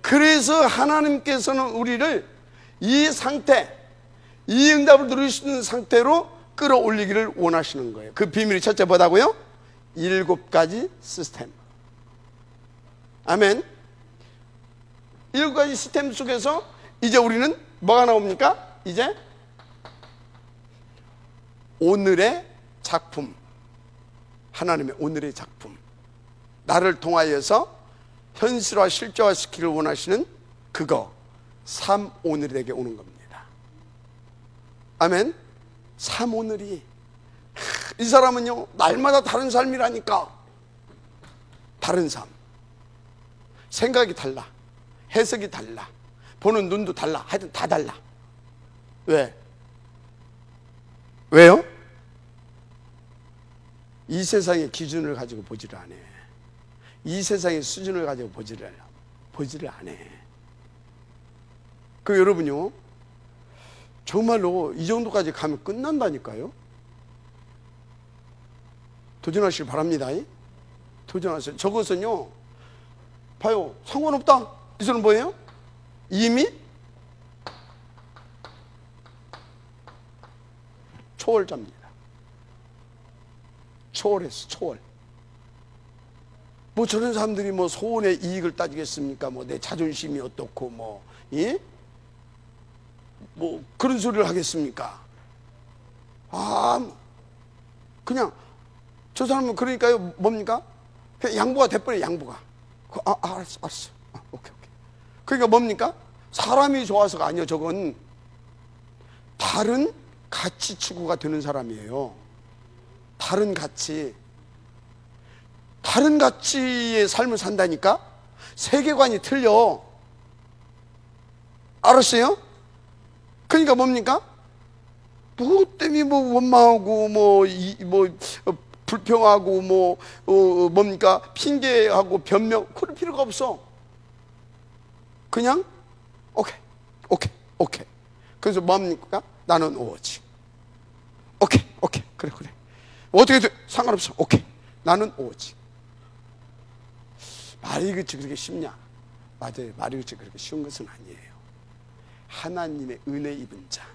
S1: 그래서 하나님께서는 우리를 이 상태, 이 응답을 누릴 수 있는 상태로 끌어올리기를 원하시는 거예요. 그 비밀이 첫째 뭐다고요? 7가지 시스템. 아멘. 7가지 시스템 속에서 이제 우리는 뭐가 나옵니까? 이제 오늘의 작품, 하나님의 오늘의 작품, 나를 통하여서 현실화 실제화시키기를 원하시는 그거, 삶 오늘이 되게 오는 겁니다. 아멘. 삶 오늘이, 이 사람은요 날마다 다른 삶이라니까. 다른 삶, 생각이 달라, 해석이 달라, 보는 눈도 달라, 하여튼 다 달라. 왜요? 이 세상의 기준을 가지고 보지를 않아. 이 세상의 수준을 가지고 보지를 안 해. 그 여러분요, 정말로 이 정도까지 가면 끝난다니까요. 도전하시길 바랍니다. 도전하세요. 저것은요, 봐요, 상관없다. 이 소리는 뭐예요? 이미 초월자입니다. 초월했어, 초월. 뭐 저런 사람들이 뭐 소원의 이익을 따지겠습니까? 뭐 내 자존심이 어떻고 뭐 그런 소리를 하겠습니까? 그냥 저 사람은 그러니까요, 뭡니까? 그냥 양보가 돼버려요, 양보가. 알았어. 오케이. 그러니까 뭡니까? 사람이 좋아서가 아니에요. 저건 다른 가치 추구가 되는 사람이에요. 다른 가치의 삶을 산다니까? 세계관이 틀려. 알았어요? 그러니까 뭡니까? 뭐 때문에 뭐 원망하고 불평하고 뭡니까? 핑계하고 변명, 그럴 필요가 없어. 그냥 오케이. 그래서 뭡니까? 나는 오직. 오케이. 그래. 어떻게 돼? 상관없어. 오케이. 나는 오직. 말이 그렇게 쉽냐? 맞아요. 말이 그렇게 쉬운 것은 아니에요. 하나님의 은혜 입은 자,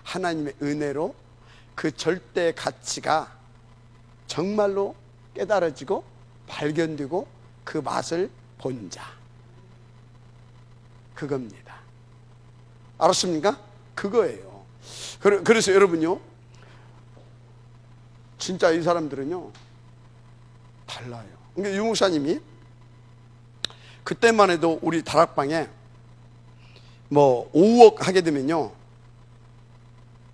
S1: 하나님의 은혜로 그 절대 가치가 정말로 깨달아지고 발견되고 그 맛을 본 자, 그겁니다. 알았습니까? 그거예요. 그래서 여러분요, 진짜 이 사람들은요 달라요. 그러니까 유 목사님이 그때만 해도 우리 다락방에 뭐 5억 하게 되면요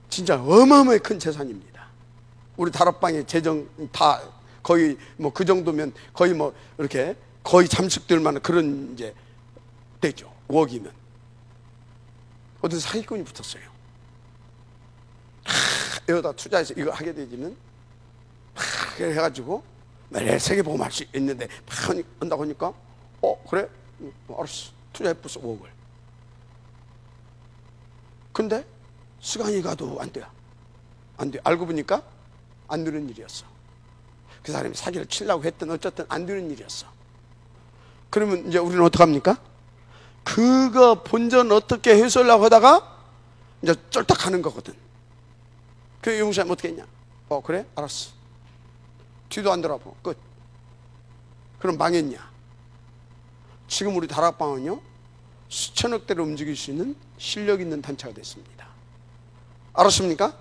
S1: 진짜 어마어마하게 큰 재산입니다. 우리 다락방의 재정 다 거의 뭐 그 정도면 거의 뭐 이렇게 거의 잠식될 만한 그런 이제 되죠. 5억이면 어떤 사기꾼이 붙었어요. 여기다 투자해서 이거 하게 되지면 해가지고 매일 세계보험할 수 있는데 한다고 하니까 그래? 알았어. 투자해봤어 5억을. 근데 시간이 가도 안 돼요. 안 돼. 알고 보니까 안 되는 일이었어. 그 사람이 사기를 치려고 했든 어쨌든 안 되는 일이었어. 그러면 이제 우리는 어떡합니까? 그거 본전 어떻게 해소하려고 하다가 이제 쫄딱 가는 거거든. 그 용사님 어떻게 했냐? 그래? 알았어. 뒤도 안 돌아보고 끝. 그럼 망했냐? 지금 우리 다락방은요 수천억 대를 움직일 수 있는 실력 있는 단체가 됐습니다. 알았습니까?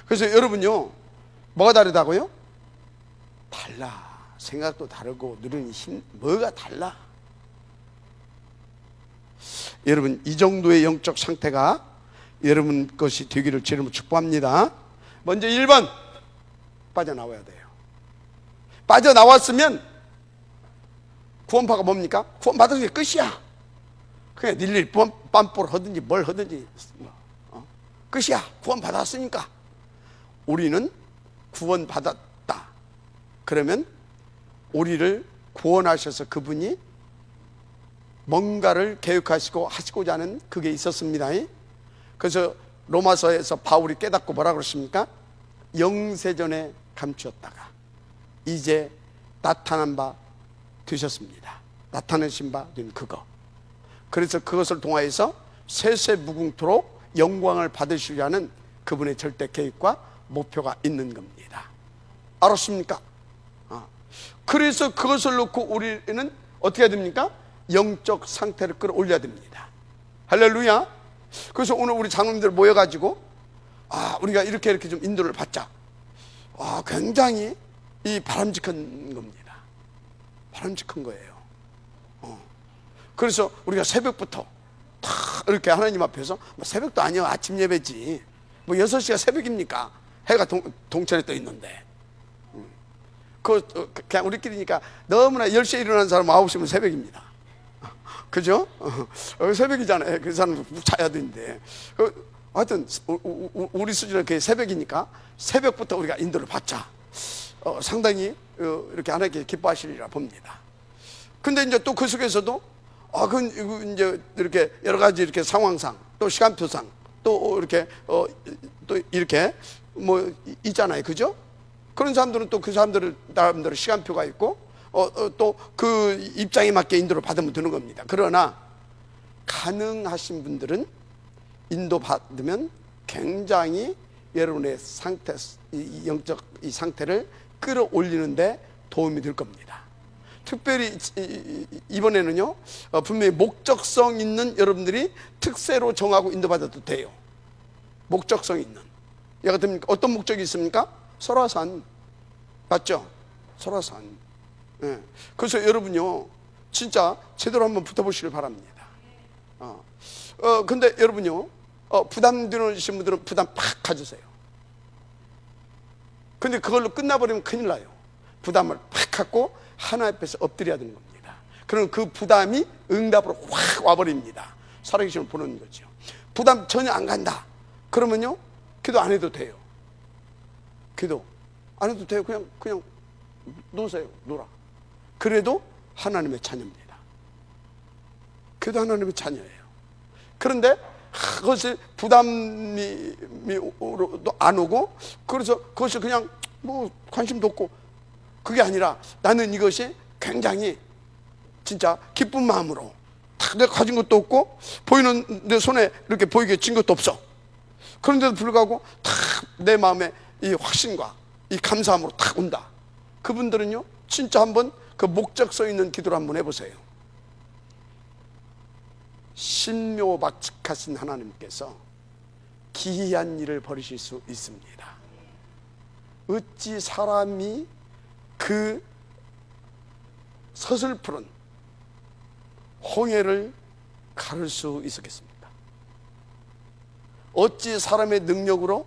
S1: 그래서 여러분요 뭐가 다르다고요? 달라. 생각도 다르고 누리는 힘 뭐가 달라. 여러분 이 정도의 영적 상태가 여러분 것이 되기를 주님으로 축복합니다. 먼저 1번 빠져나와야 돼요. 빠져나왔으면 구원파가 뭡니까? 구원받은 게 끝이야. 그냥 일일이 빰뽀를 하든지 뭘 하든지 끝이야. 구원받았으니까. 우리는 구원받았다. 그러면 우리를 구원하셔서 그분이 뭔가를 계획하시고 하시고자 하는 그게 있었습니다. 그래서 로마서에서 바울이 깨닫고 뭐라고 그랬습니까? 영세전에 감추었다가 이제 나타난 바 되셨습니다. 나타내신 바 된 그거. 그래서 그것을 통하여서 세세무궁토록 영광을 받으시려는 그분의 절대 계획과 목표가 있는 겁니다. 알았습니까? 그래서 그것을 놓고 우리는 어떻게 해야 됩니까? 영적 상태를 끌어올려야 됩니다. 할렐루야. 그래서 오늘 우리 장로님들 모여가지고 우리가 이렇게 좀 인도를 받자. 굉장히 이 바람직한 겁니다. 바람직한 거예요. 그래서 우리가 새벽부터 다 이렇게 하나님 앞에서 뭐 새벽도 아니요 아침 예배지 뭐 6시가 새벽입니까? 해가 동천에 떠 있는데 그냥 우리끼리니까 너무나 10시에 일어나는 사람 9시면 새벽입니다. 그죠? 새벽이잖아요. 그 사람 자야 되는데 하여튼 우리 수준은 그게 새벽이니까 새벽부터 우리가 인도를 받자. 상당히 이렇게 하나님께 기뻐하시리라 봅니다. 근데 이제 또 그 속에서도 그 이제 이렇게 여러 가지 이렇게 상황상 또 시간표상 또 이렇게 또 이렇게 뭐 있잖아요. 그죠? 그런 사람들은 또 그 사람들을 나름대로 시간표가 있고 또 그 입장에 맞게 인도를 받으면 되는 겁니다. 그러나 가능하신 분들은 인도 받으면 굉장히 여러분의 상태, 이 영적 이 상태를 끌어올리는데 도움이 될 겁니다. 특별히 이번에는요 분명히 목적성 있는 여러분들이 특세로 정하고 인도받아도 돼요. 목적성 있는. 예가 됩니까? 어떤 목적이 있습니까? 설화산 맞죠? 설화산. 네. 그래서 여러분요 진짜 제대로 한번 붙어보시길 바랍니다. 근데 여러분요 부담되는 분들은 부담 팍 가지세요. 근데 그걸로 끝나버리면 큰일 나요. 부담을 팍 갖고 하나님 앞에서 엎드려야 되는 겁니다. 그럼 그 부담이 응답으로 확 와버립니다. 살아계심을 보는 거죠. 부담 전혀 안 간다 그러면요 기도 안 해도 돼요. 기도 안 해도 돼요. 그냥 노세요. 놀아. 그래도 하나님의 자녀입니다. 그래도 하나님의 자녀예요. 그런데 그것이 부담이 안 오고 그래서 그것이 그냥 뭐 관심도 없고 그게 아니라 나는 이것이 굉장히 진짜 기쁜 마음으로 내가 가진 것도 없고 보이는 내 손에 이렇게 보이게 쥔 것도 없어. 그런데도 불구하고 다 내 마음에 이 확신과 이 감사함으로 탁 온다. 그분들은요 진짜 한번 그 목적성 있는 기도를 한번 해보세요. 신묘박직하신 하나님께서 기이한 일을 벌이실 수 있습니다. 어찌 사람이 그 서슬푸른 홍해를 가를 수 있었겠습니까? 어찌 사람의 능력으로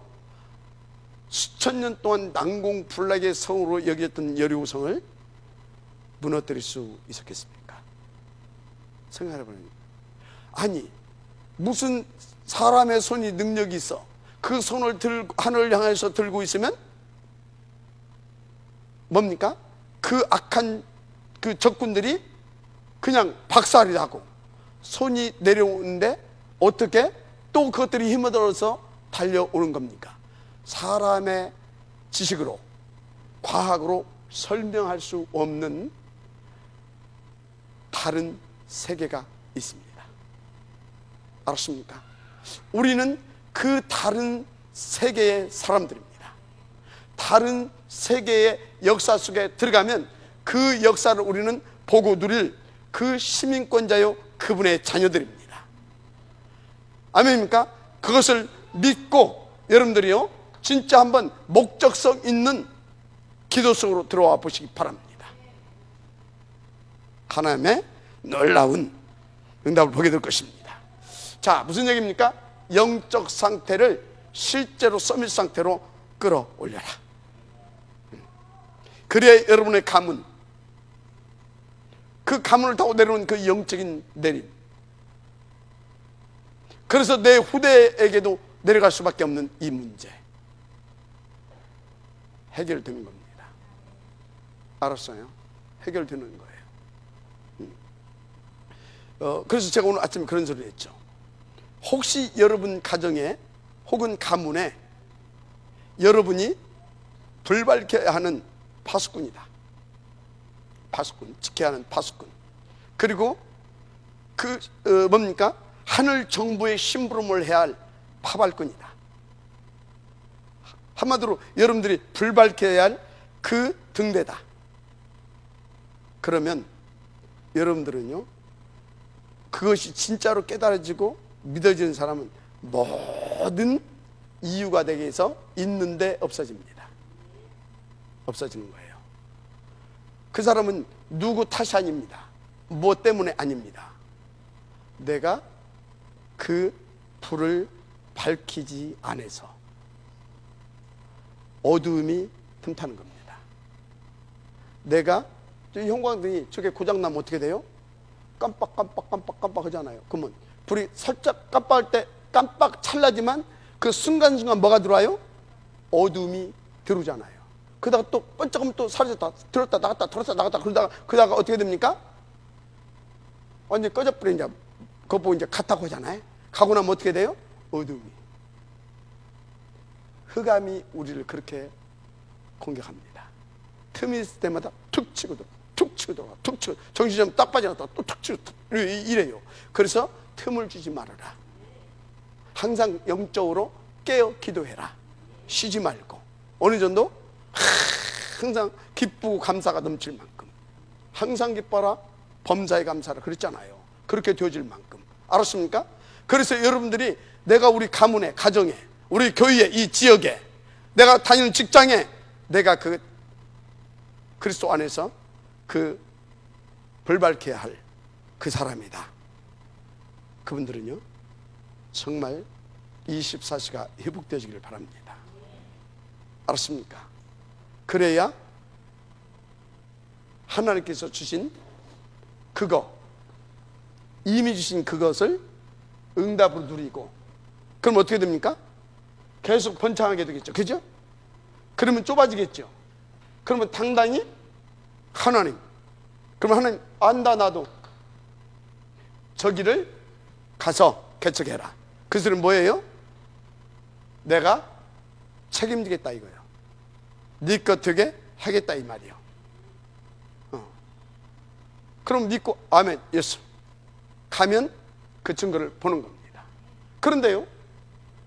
S1: 수천 년 동안 난공불락의 성으로 여겼던 여리고성을 무너뜨릴 수 있었겠습니까? 생각해보면, 아니 무슨 사람의 손이 능력이 있어 그 손을 들고 하늘을 향해서 들고 있으면 뭡니까? 그 악한 그 적군들이 그냥 박살이 나고 손이 내려오는데 어떻게 또 그것들이 힘을 얻어서 달려오는 겁니까? 사람의 지식으로 과학으로 설명할 수 없는 다른 세계가 있습니다. 알았습니까? 우리는 그 다른 세계의 사람들입니다. 다른 세계의 역사 속에 들어가면 그 역사를 우리는 보고 누릴 그 시민권자요 그분의 자녀들입니다. 아멘입니까? 그것을 믿고 여러분들이요 진짜 한번 목적성 있는 기도 속으로 들어와 보시기 바랍니다. 하나님의 놀라운 응답을 보게 될 것입니다. 자, 무슨 얘기입니까? 영적 상태를 실제로 서밋 상태로 끌어올려라. 그래야 여러분의 가문, 그 가문을 타고 내려오는 그 영적인 내림, 그래서 내 후대에게도 내려갈 수밖에 없는 이 문제 해결되는 겁니다. 알았어요? 해결되는 거예요. 그래서 제가 오늘 아침에 그런 소리를 했죠. 혹시 여러분 가정에 혹은 가문에 여러분이 불발켜야 하는 파수꾼이다. 파수꾼, 지켜야 하는 파수꾼. 그리고 그 뭡니까? 하늘 정부의 심부름을 해야 할 파발꾼이다. 한마디로 여러분들이 불발켜야 할 그 등대다. 그러면 여러분들은요 그것이 진짜로 깨달아지고 믿어지는 사람은 모든 이유가 되게 해서 있는데 없어집니다. 없어지는 거예요. 그 사람은 누구 탓이 아닙니다. 뭐 때문에 아닙니다. 내가 그 불을 밝히지 않아서 어두움이 틈타는 겁니다. 내가 형광등이 저게 고장나면 어떻게 돼요? 깜빡 하잖아요. 그러면 불이 살짝 깜빡할 때 깜빡 찰나지만 그 순간순간 뭐가 들어와요? 어둠이 들어오잖아요. 그러다가 또 번쩍하면 또 사라졌다 들었다 나갔다 들었다 나갔다 그러다가 어떻게 됩니까? 완전히 꺼져버려. 이제 그거 보고 이제 갔다고 하잖아요. 가고 나면 어떻게 돼요? 어둠이. 흑암이 우리를 그렇게 공격합니다. 틈이 있을 때마다 툭 치고 들어가, 툭 치고 들어가, 툭 치고 정신 좀 딱 빠져나갔다 또 툭 치고 이래요. 그래서 틈을 주지 말아라. 항상 영적으로 깨어 기도해라. 쉬지 말고. 어느 정도? 항상 기쁘고 감사가 넘칠 만큼. 항상 기뻐라 범사에 감사라 그랬잖아요. 그렇게 되어질 만큼. 알았습니까? 그래서 여러분들이 내가 우리 가문에, 가정에, 우리 교회에, 이 지역에, 내가 다니는 직장에 내가 그 그리스도 안에서 그 불 밝혀야 할 그 사람이다. 그분들은요 정말 24시가 회복되어지기를 바랍니다. 알았습니까? 그래야 하나님께서 주신 그거, 이미 주신 그것을 응답으로 누리고, 그럼 어떻게 됩니까? 계속 번창하게 되겠죠. 그죠? 그러면 좁아지겠죠. 그러면 당당히 하나님, 그럼 하나님 안다 나도 저기를 가서 개척해라. 그 소리는 뭐예요? 내가 책임지겠다 이거예요. 네 것 되게 하겠다 이 말이에요. 그럼 믿고 아멘 예수 가면 그 증거를 보는 겁니다. 그런데요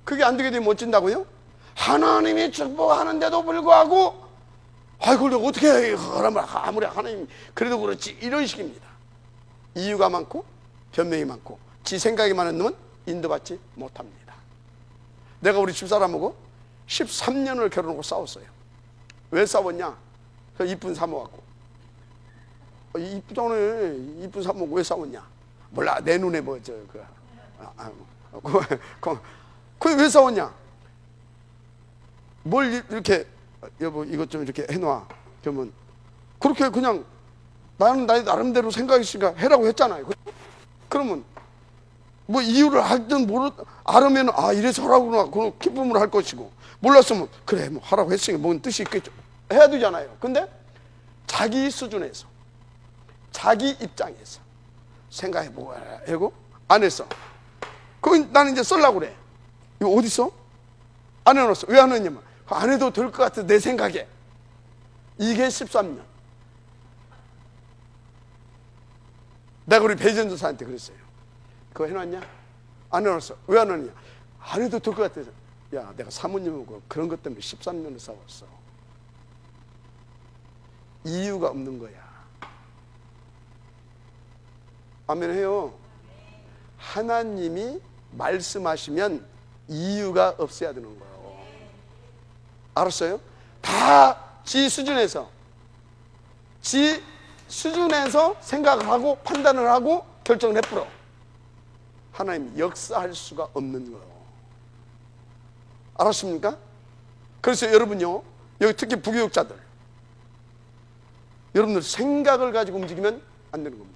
S1: 그게 안 되게 되면 어쩐다고요? 하나님이 축복하는데도 불구하고 그걸 어떻게 해? 아무리 하나님 그래도 그렇지, 이런 식입니다. 이유가 많고 변명이 많고 지 생각이 많은 놈은 인도받지 못합니다. 내가 우리 집사람하고 13년을 결혼하고 싸웠어요. 왜 싸웠냐? 그 이쁜 사모하고. 이쁘잖아요. 이쁜 사모하고 왜 싸웠냐? 몰라, 내 눈에 뭐 그게 왜 싸웠냐? 뭘 이렇게, 여보 이것 좀 이렇게 해놔. 그러면 그렇게 그냥 나는 나의 나름대로 생각했으니까 해라고 했잖아요. 그러면 뭐 이유를 알든 알으면 이래서 하라구나, 그런 기쁨을 할 것이고, 몰랐으면 그래 뭐 하라고 했으니까 뭔 뜻이 있겠죠, 해야 되잖아요. 근데 자기 수준에서 자기 입장에서 생각해 보고 안 했어. 그건 나는 이제 쓰려고 그래. 이거 어디 있어? 안 해놨어. 왜 안 했냐면 안 해도 될 것 같아, 내 생각에. 이게 13년. 내가 우리 배전도사한테 그랬어요. 그거 해놨냐? 안 해놨어. 왜 안 했냐? 안 해도 될 것 같아서. 야, 내가 사모님하고 그런 것 때문에 13년을 싸웠어. 이유가 없는 거야. 아멘 해요. 하나님이 말씀하시면 이유가 없어야 되는 거예요. 알았어요? 다 지 수준에서 생각을 하고 판단을 하고 결정을 해버려. 하나님 역사할 수가 없는 거예요. 알았습니까? 그래서 여러분요, 여기 특히 부교육자들, 여러분들 생각을 가지고 움직이면 안 되는 겁니다.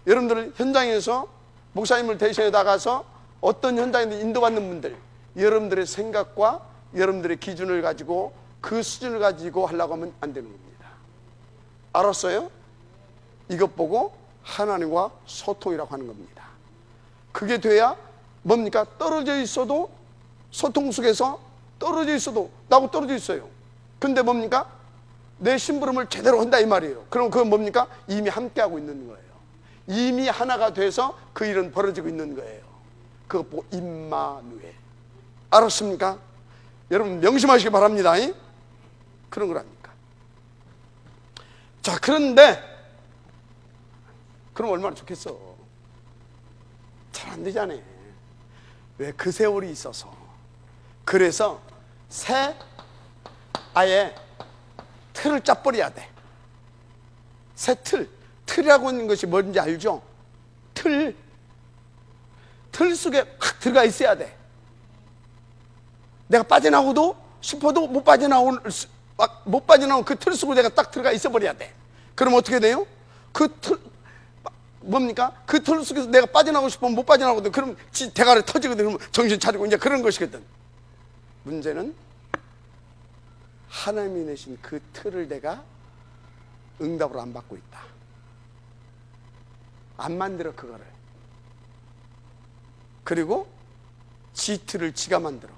S1: 여러분들 현장에서 목사님을 대신해 나가서 어떤 현장에 인도받는 분들, 여러분들의 생각과 여러분들의 기준을 가지고 그 수준을 가지고 하려고 하면 안 되는 겁니다. 알았어요? 이것 보고 하나님과 소통이라고 하는 겁니다. 그게 돼야 뭡니까? 떨어져 있어도, 소통 속에서 떨어져 있어도, 나하고 떨어져 있어요. 근데 뭡니까? 내 심부름을 제대로 한다 이 말이에요. 그럼 그건 뭡니까? 이미 함께하고 있는 거예요. 이미 하나가 돼서 그 일은 벌어지고 있는 거예요. 그것 보고 임마누엘. 알았습니까? 여러분 명심하시기 바랍니다. 그런 거라니까. 자, 그런데 그럼 얼마나 좋겠어. 잘 안 되잖아. 왜? 그 세월이 있어서. 그래서 아예 틀을 짜버려야 돼. 새 틀이라고 하는 것이 뭔지 알죠? 틀 속에 확 들어가 있어야 돼. 내가 빠져나오고 싶어도 못 빠져나온 그 틀 속으로 내가 딱 들어가 있어 버려야 돼. 그럼 어떻게 돼요? 그 틀, 뭡니까? 그 틀 속에서 내가 빠져나오고 싶으면 못 빠져나오거든. 그럼 대가리 터지거든. 그러면 정신 차리고 이제 그런 것이거든. 문제는 하나님이 내신 그 틀을 내가 응답으로 안 받고 있다. 안 만들어 그거를. 그리고 지 틀을 지가 만들어.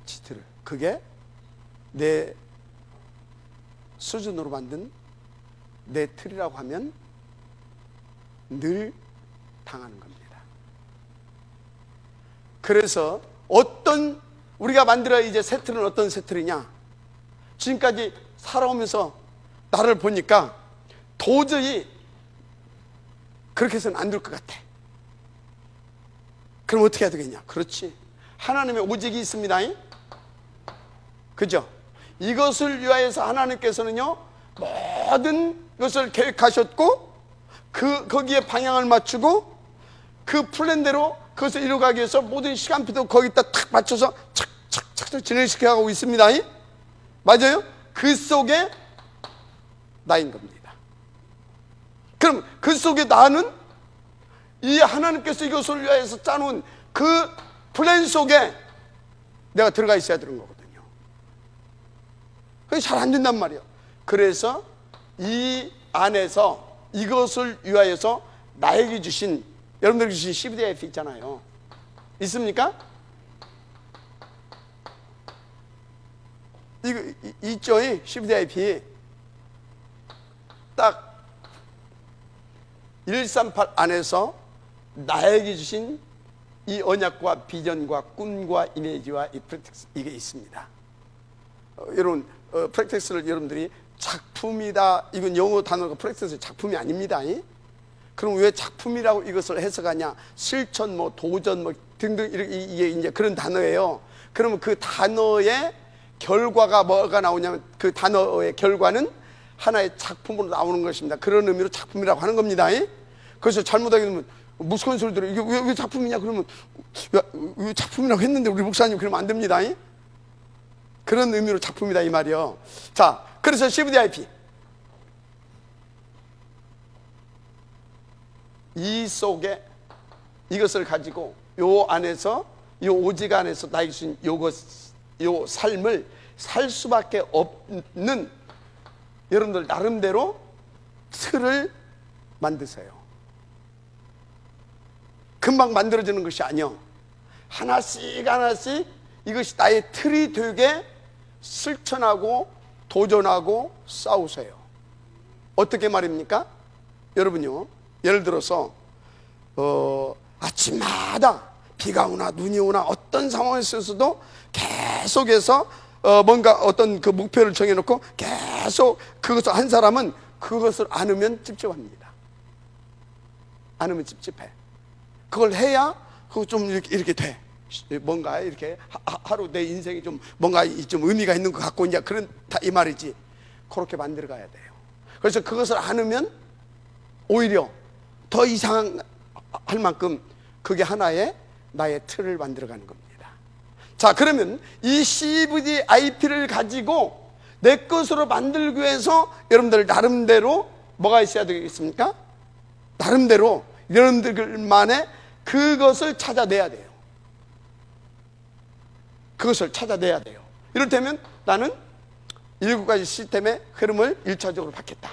S1: 지 틀을. 그게 내 수준으로 만든 내 틀이라고 하면 늘 당하는 겁니다. 그래서 우리가 만들어야 이제 새 틀은 어떤 새 틀이냐? 지금까지 살아오면서 나를 보니까 도저히 그렇게 해서는 안 될 것 같아. 그럼 어떻게 해야 되겠냐? 그렇지. 하나님의 오직이 있습니다. 그죠? 이것을 위하여서 하나님께서는요, 모든 것을 계획하셨고, 거기에 방향을 맞추고, 그 플랜대로 그것을 이루어가기 위해서 모든 시간표도 거기다 탁 맞춰서 착착착착 진행시켜가고 있습니다. 맞아요? 그 속에 나인 겁니다. 그럼 그 속에 나는 이 하나님께서 이것을 위하여서 짜놓은 그 플랜 속에 내가 들어가 있어야 되는 거거든요. 그게 잘 안 된단 말이에요. 그래서 이 안에서 이것을 위하여서 나에게 주신, 여러분들에게 주신 CVDIP 있잖아요. 있습니까? 이거 있죠? CVDIP 딱 138 안에서 나에게 주신 이 언약과 비전과 꿈과 이미지와 이 프랙티스, 이게 있습니다. 여러분, 프랙티스를 여러분들이 작품이다, 이건 영어 단어가 프랙티스 작품이 아닙니다. 그럼 왜 작품이라고 이것을 해석하냐? 실천, 뭐 도전, 뭐 등등, 이게 이제 그런 단어예요. 그러면 그 단어의 결과가 뭐가 나오냐면, 그 단어의 결과는 하나의 작품으로 나오는 것입니다. 그런 의미로 작품이라고 하는 겁니다. 그래서 잘못하게 되면 무식한 소리 들어. 이게 왜 작품이냐? 그러면 왜 작품이라고 했는데 우리 목사님 그러면 안 됩니다. 그런 의미로 작품이다 이 말이요. 자, 그래서 CVDIP 이 속에 이것을 가지고 요 안에서, 요 오직 안에서 나에게 주신 요 삶을 살 수밖에 없는 여러분들 나름대로 틀을 만드세요. 금방 만들어지는 것이 아니요, 하나씩 하나씩 이것이 나의 틀이 되게 실천하고 도전하고 싸우세요. 어떻게 말입니까? 여러분요, 예를 들어서 아침마다 비가 오나 눈이 오나 어떤 상황에 있어서도 계속해서 뭔가 어떤 그 목표를 정해놓고 계속 그것을 한 사람은 그것을 안으면 찝찝합니다. 안으면 찝찝해. 그걸 해야 그거 좀 이렇게 돼. 뭔가 이렇게 하루 내 인생이 좀 뭔가 좀 의미가 있는 것 같고, 이제 그런 이 말이지. 그렇게 만들어 가야 돼요. 그래서 그것을 안으면 오히려 더 이상할 만큼 그게 하나의 나의 틀을 만들어 가는 겁니다. 자, 그러면 이 CVDIP를 가지고 내 것으로 만들기 위해서 여러분들 나름대로 뭐가 있어야 되겠습니까? 나름대로 여러분들만의 그것을 찾아내야 돼요. 그것을 찾아내야 돼요. 이를테면 나는 7가지 시스템의 흐름을 1차적으로 받겠다.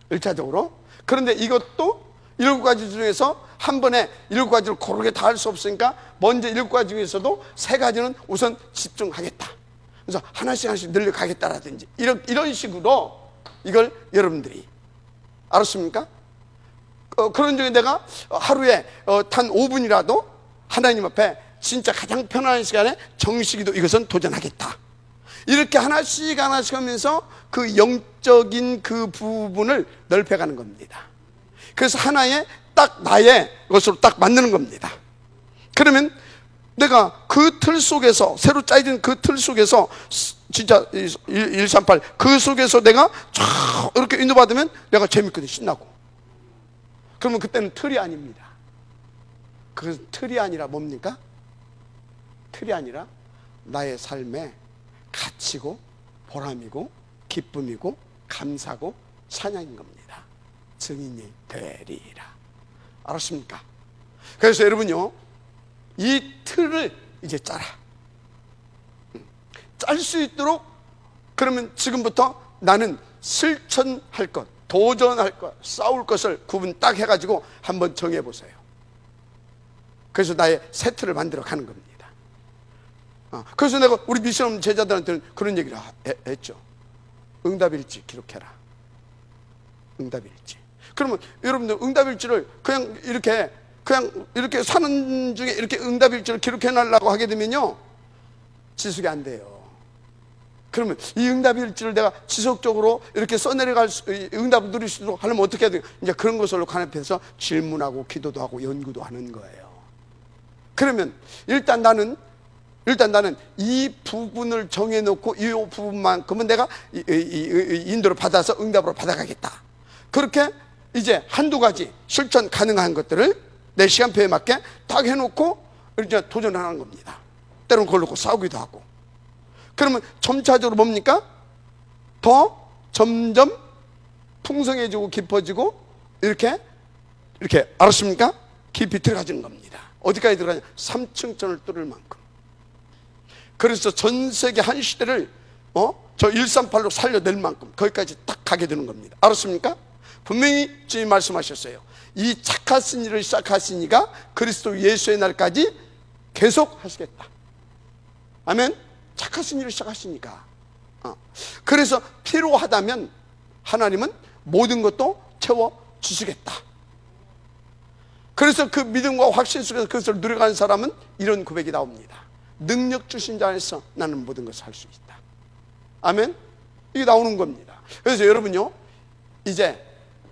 S1: 1차적으로. 그런데 이것도 7가지 중에서 한 번에 7가지를 고르게 다 할 수 없으니까 먼저 7가지 중에서도 3가지는 우선 집중하겠다. 그래서 하나씩 늘려가겠다라든지 이런 식으로 이걸 여러분들이 알았습니까? 그런 중에 내가 하루에 단 5분이라도 하나님 앞에 진짜 가장 편안한 시간에 정식기도 이것은 도전하겠다. 이렇게 하나씩 하면서 그 영적인 그 부분을 넓혀가는 겁니다. 그래서 하나의 딱 나의 것으로 딱 만드는 겁니다. 그러면 내가 그 틀 속에서, 새로 짜여진 그 틀 속에서 진짜 138 그 속에서 내가 쫙 이렇게 인도받으면 내가 재밌거든, 신나고. 그러면 그때는 틀이 아닙니다. 그 틀이 아니라 뭡니까? 틀이 아니라 나의 삶의 가치고 보람이고 기쁨이고 감사고 찬양인 겁니다. 증인이 되리라. 알았습니까? 그래서 여러분요, 이 틀을 이제 짜라. 짤 수 있도록, 그러면 지금부터 나는 실천할 것, 도전할 것, 싸울 것을 구분 딱 해가지고 한번 정해보세요. 그래서 나의 새 틀을 만들어 가는 겁니다. 그래서 내가 우리 미션 제자들한테는 그런 얘기를 했죠. 응답일지 기록해라. 응답일지. 그러면 여러분들 응답일지를 그냥 이렇게 사는 중에 이렇게 응답일지를 기록해 놔려고 하게 되면요, 지속이 안 돼요. 그러면 이 응답일지를 내가 지속적으로 이렇게 써내려갈 응답을 누릴 수 있도록 하려면 어떻게 해야 돼요? 이제 그런 것으로 관합해서 질문하고 기도도 하고 연구도 하는 거예요. 그러면 일단 나는 이 부분을 정해놓고 이 부분만큼은 내가 인도를 받아서 응답으로 받아가겠다. 그렇게 이제 한두 가지 실천 가능한 것들을 내 시간표에 맞게 딱 해놓고 이제 도전하는 겁니다. 때로는 그걸 놓고 싸우기도 하고. 그러면 점차적으로 뭡니까? 더 점점 풍성해지고 깊어지고 이렇게 알았습니까? 깊이 들어가지는 겁니다. 어디까지 들어가냐? 3층천을 뚫을 만큼. 그래서 전 세계 한 시대를 저 138로 살려낼 만큼 거기까지 딱 가게 되는 겁니다. 알았습니까? 분명히 주님 말씀하셨어요. 이 착하신 일을 시작하신 이가 그리스도 예수의 날까지 계속 하시겠다. 아멘. 착하신 일을 시작하시니까. 그래서 필요하다면 하나님은 모든 것도 채워주시겠다. 그래서 그 믿음과 확신 속에서 그것을 누려가는 사람은 이런 고백이 나옵니다. 능력 주신 자 안에서 나는 모든 것을 할 수 있다. 아멘. 이게 나오는 겁니다. 그래서 여러분요, 이제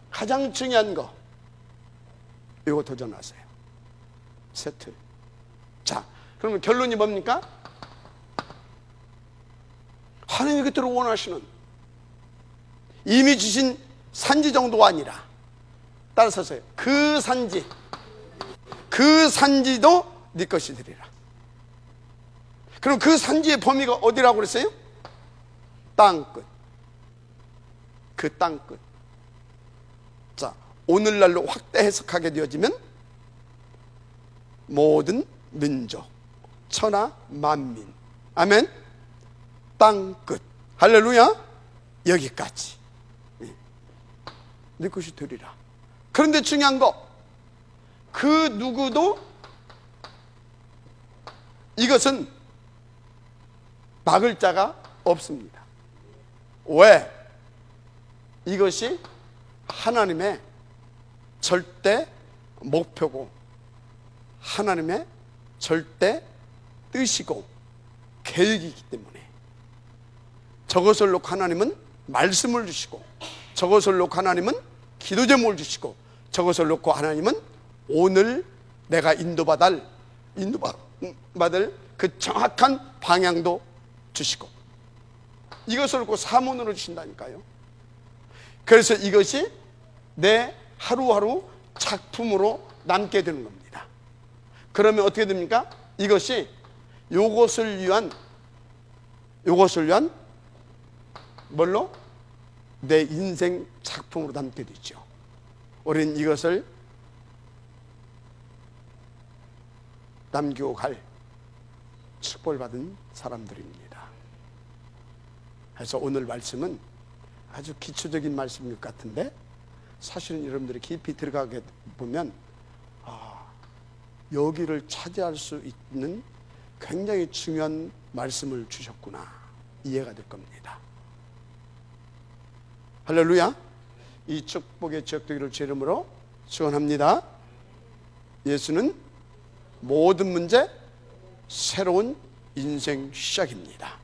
S1: 가장 중요한 거, 이거 도전하세요. 세트. 자, 그러면 결론이 뭡니까? 하나님이 그대로 원하시는 이미 주신 산지 정도가 아니라, 따라서세요. 그 산지도 네 것이 되리라. 그럼 그 산지의 범위가 어디라고 그랬어요? 땅끝. 그 땅끝. 자, 오늘날로 확대 해석하게 되어지면 모든 민족, 천하 만민. 아멘. 땅끝. 할렐루야. 여기까지 네 것이 되리라. 그런데 중요한 거, 그 누구도 이것은 막을 자가 없습니다. 왜? 이것이 하나님의 절대 목표고 하나님의 절대 뜻이고 계획이기 때문에, 저것을 놓고 하나님은 말씀을 주시고, 저것을 놓고 하나님은 기도 제목을 주시고, 저것을 놓고 하나님은 오늘 내가 인도받을 그 정확한 방향도 주시고, 이것을 놓고 사문으로 주신다니까요. 그래서 이것이 내 하루하루 작품으로 남게 되는 겁니다. 그러면 어떻게 됩니까? 이것이 요것을 위한 뭘로? 내 인생 작품으로 남게 되죠. 우리는 이것을 남기고 갈 축복을 받은 사람들입니다. 그래서 오늘 말씀은 아주 기초적인 말씀인 것 같은데, 사실은 여러분들이 깊이 들어가게 보면 여기를 차지할 수 있는 굉장히 중요한 말씀을 주셨구나, 이해가 될 겁니다. 할렐루야. 이 축복의 지역되기를 주 이름으로 축원합니다. 예수는 모든 문제 새로운 인생 시작입니다.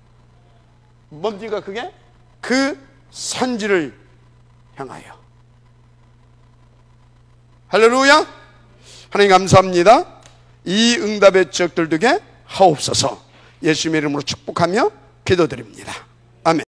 S1: 뭡니까 그게? 그 산지를 향하여. 할렐루야. 하나님 감사합니다. 이 응답의 지역들 되게 하옵소서. 예수님의 이름으로 축복하며 기도드립니다. 아멘.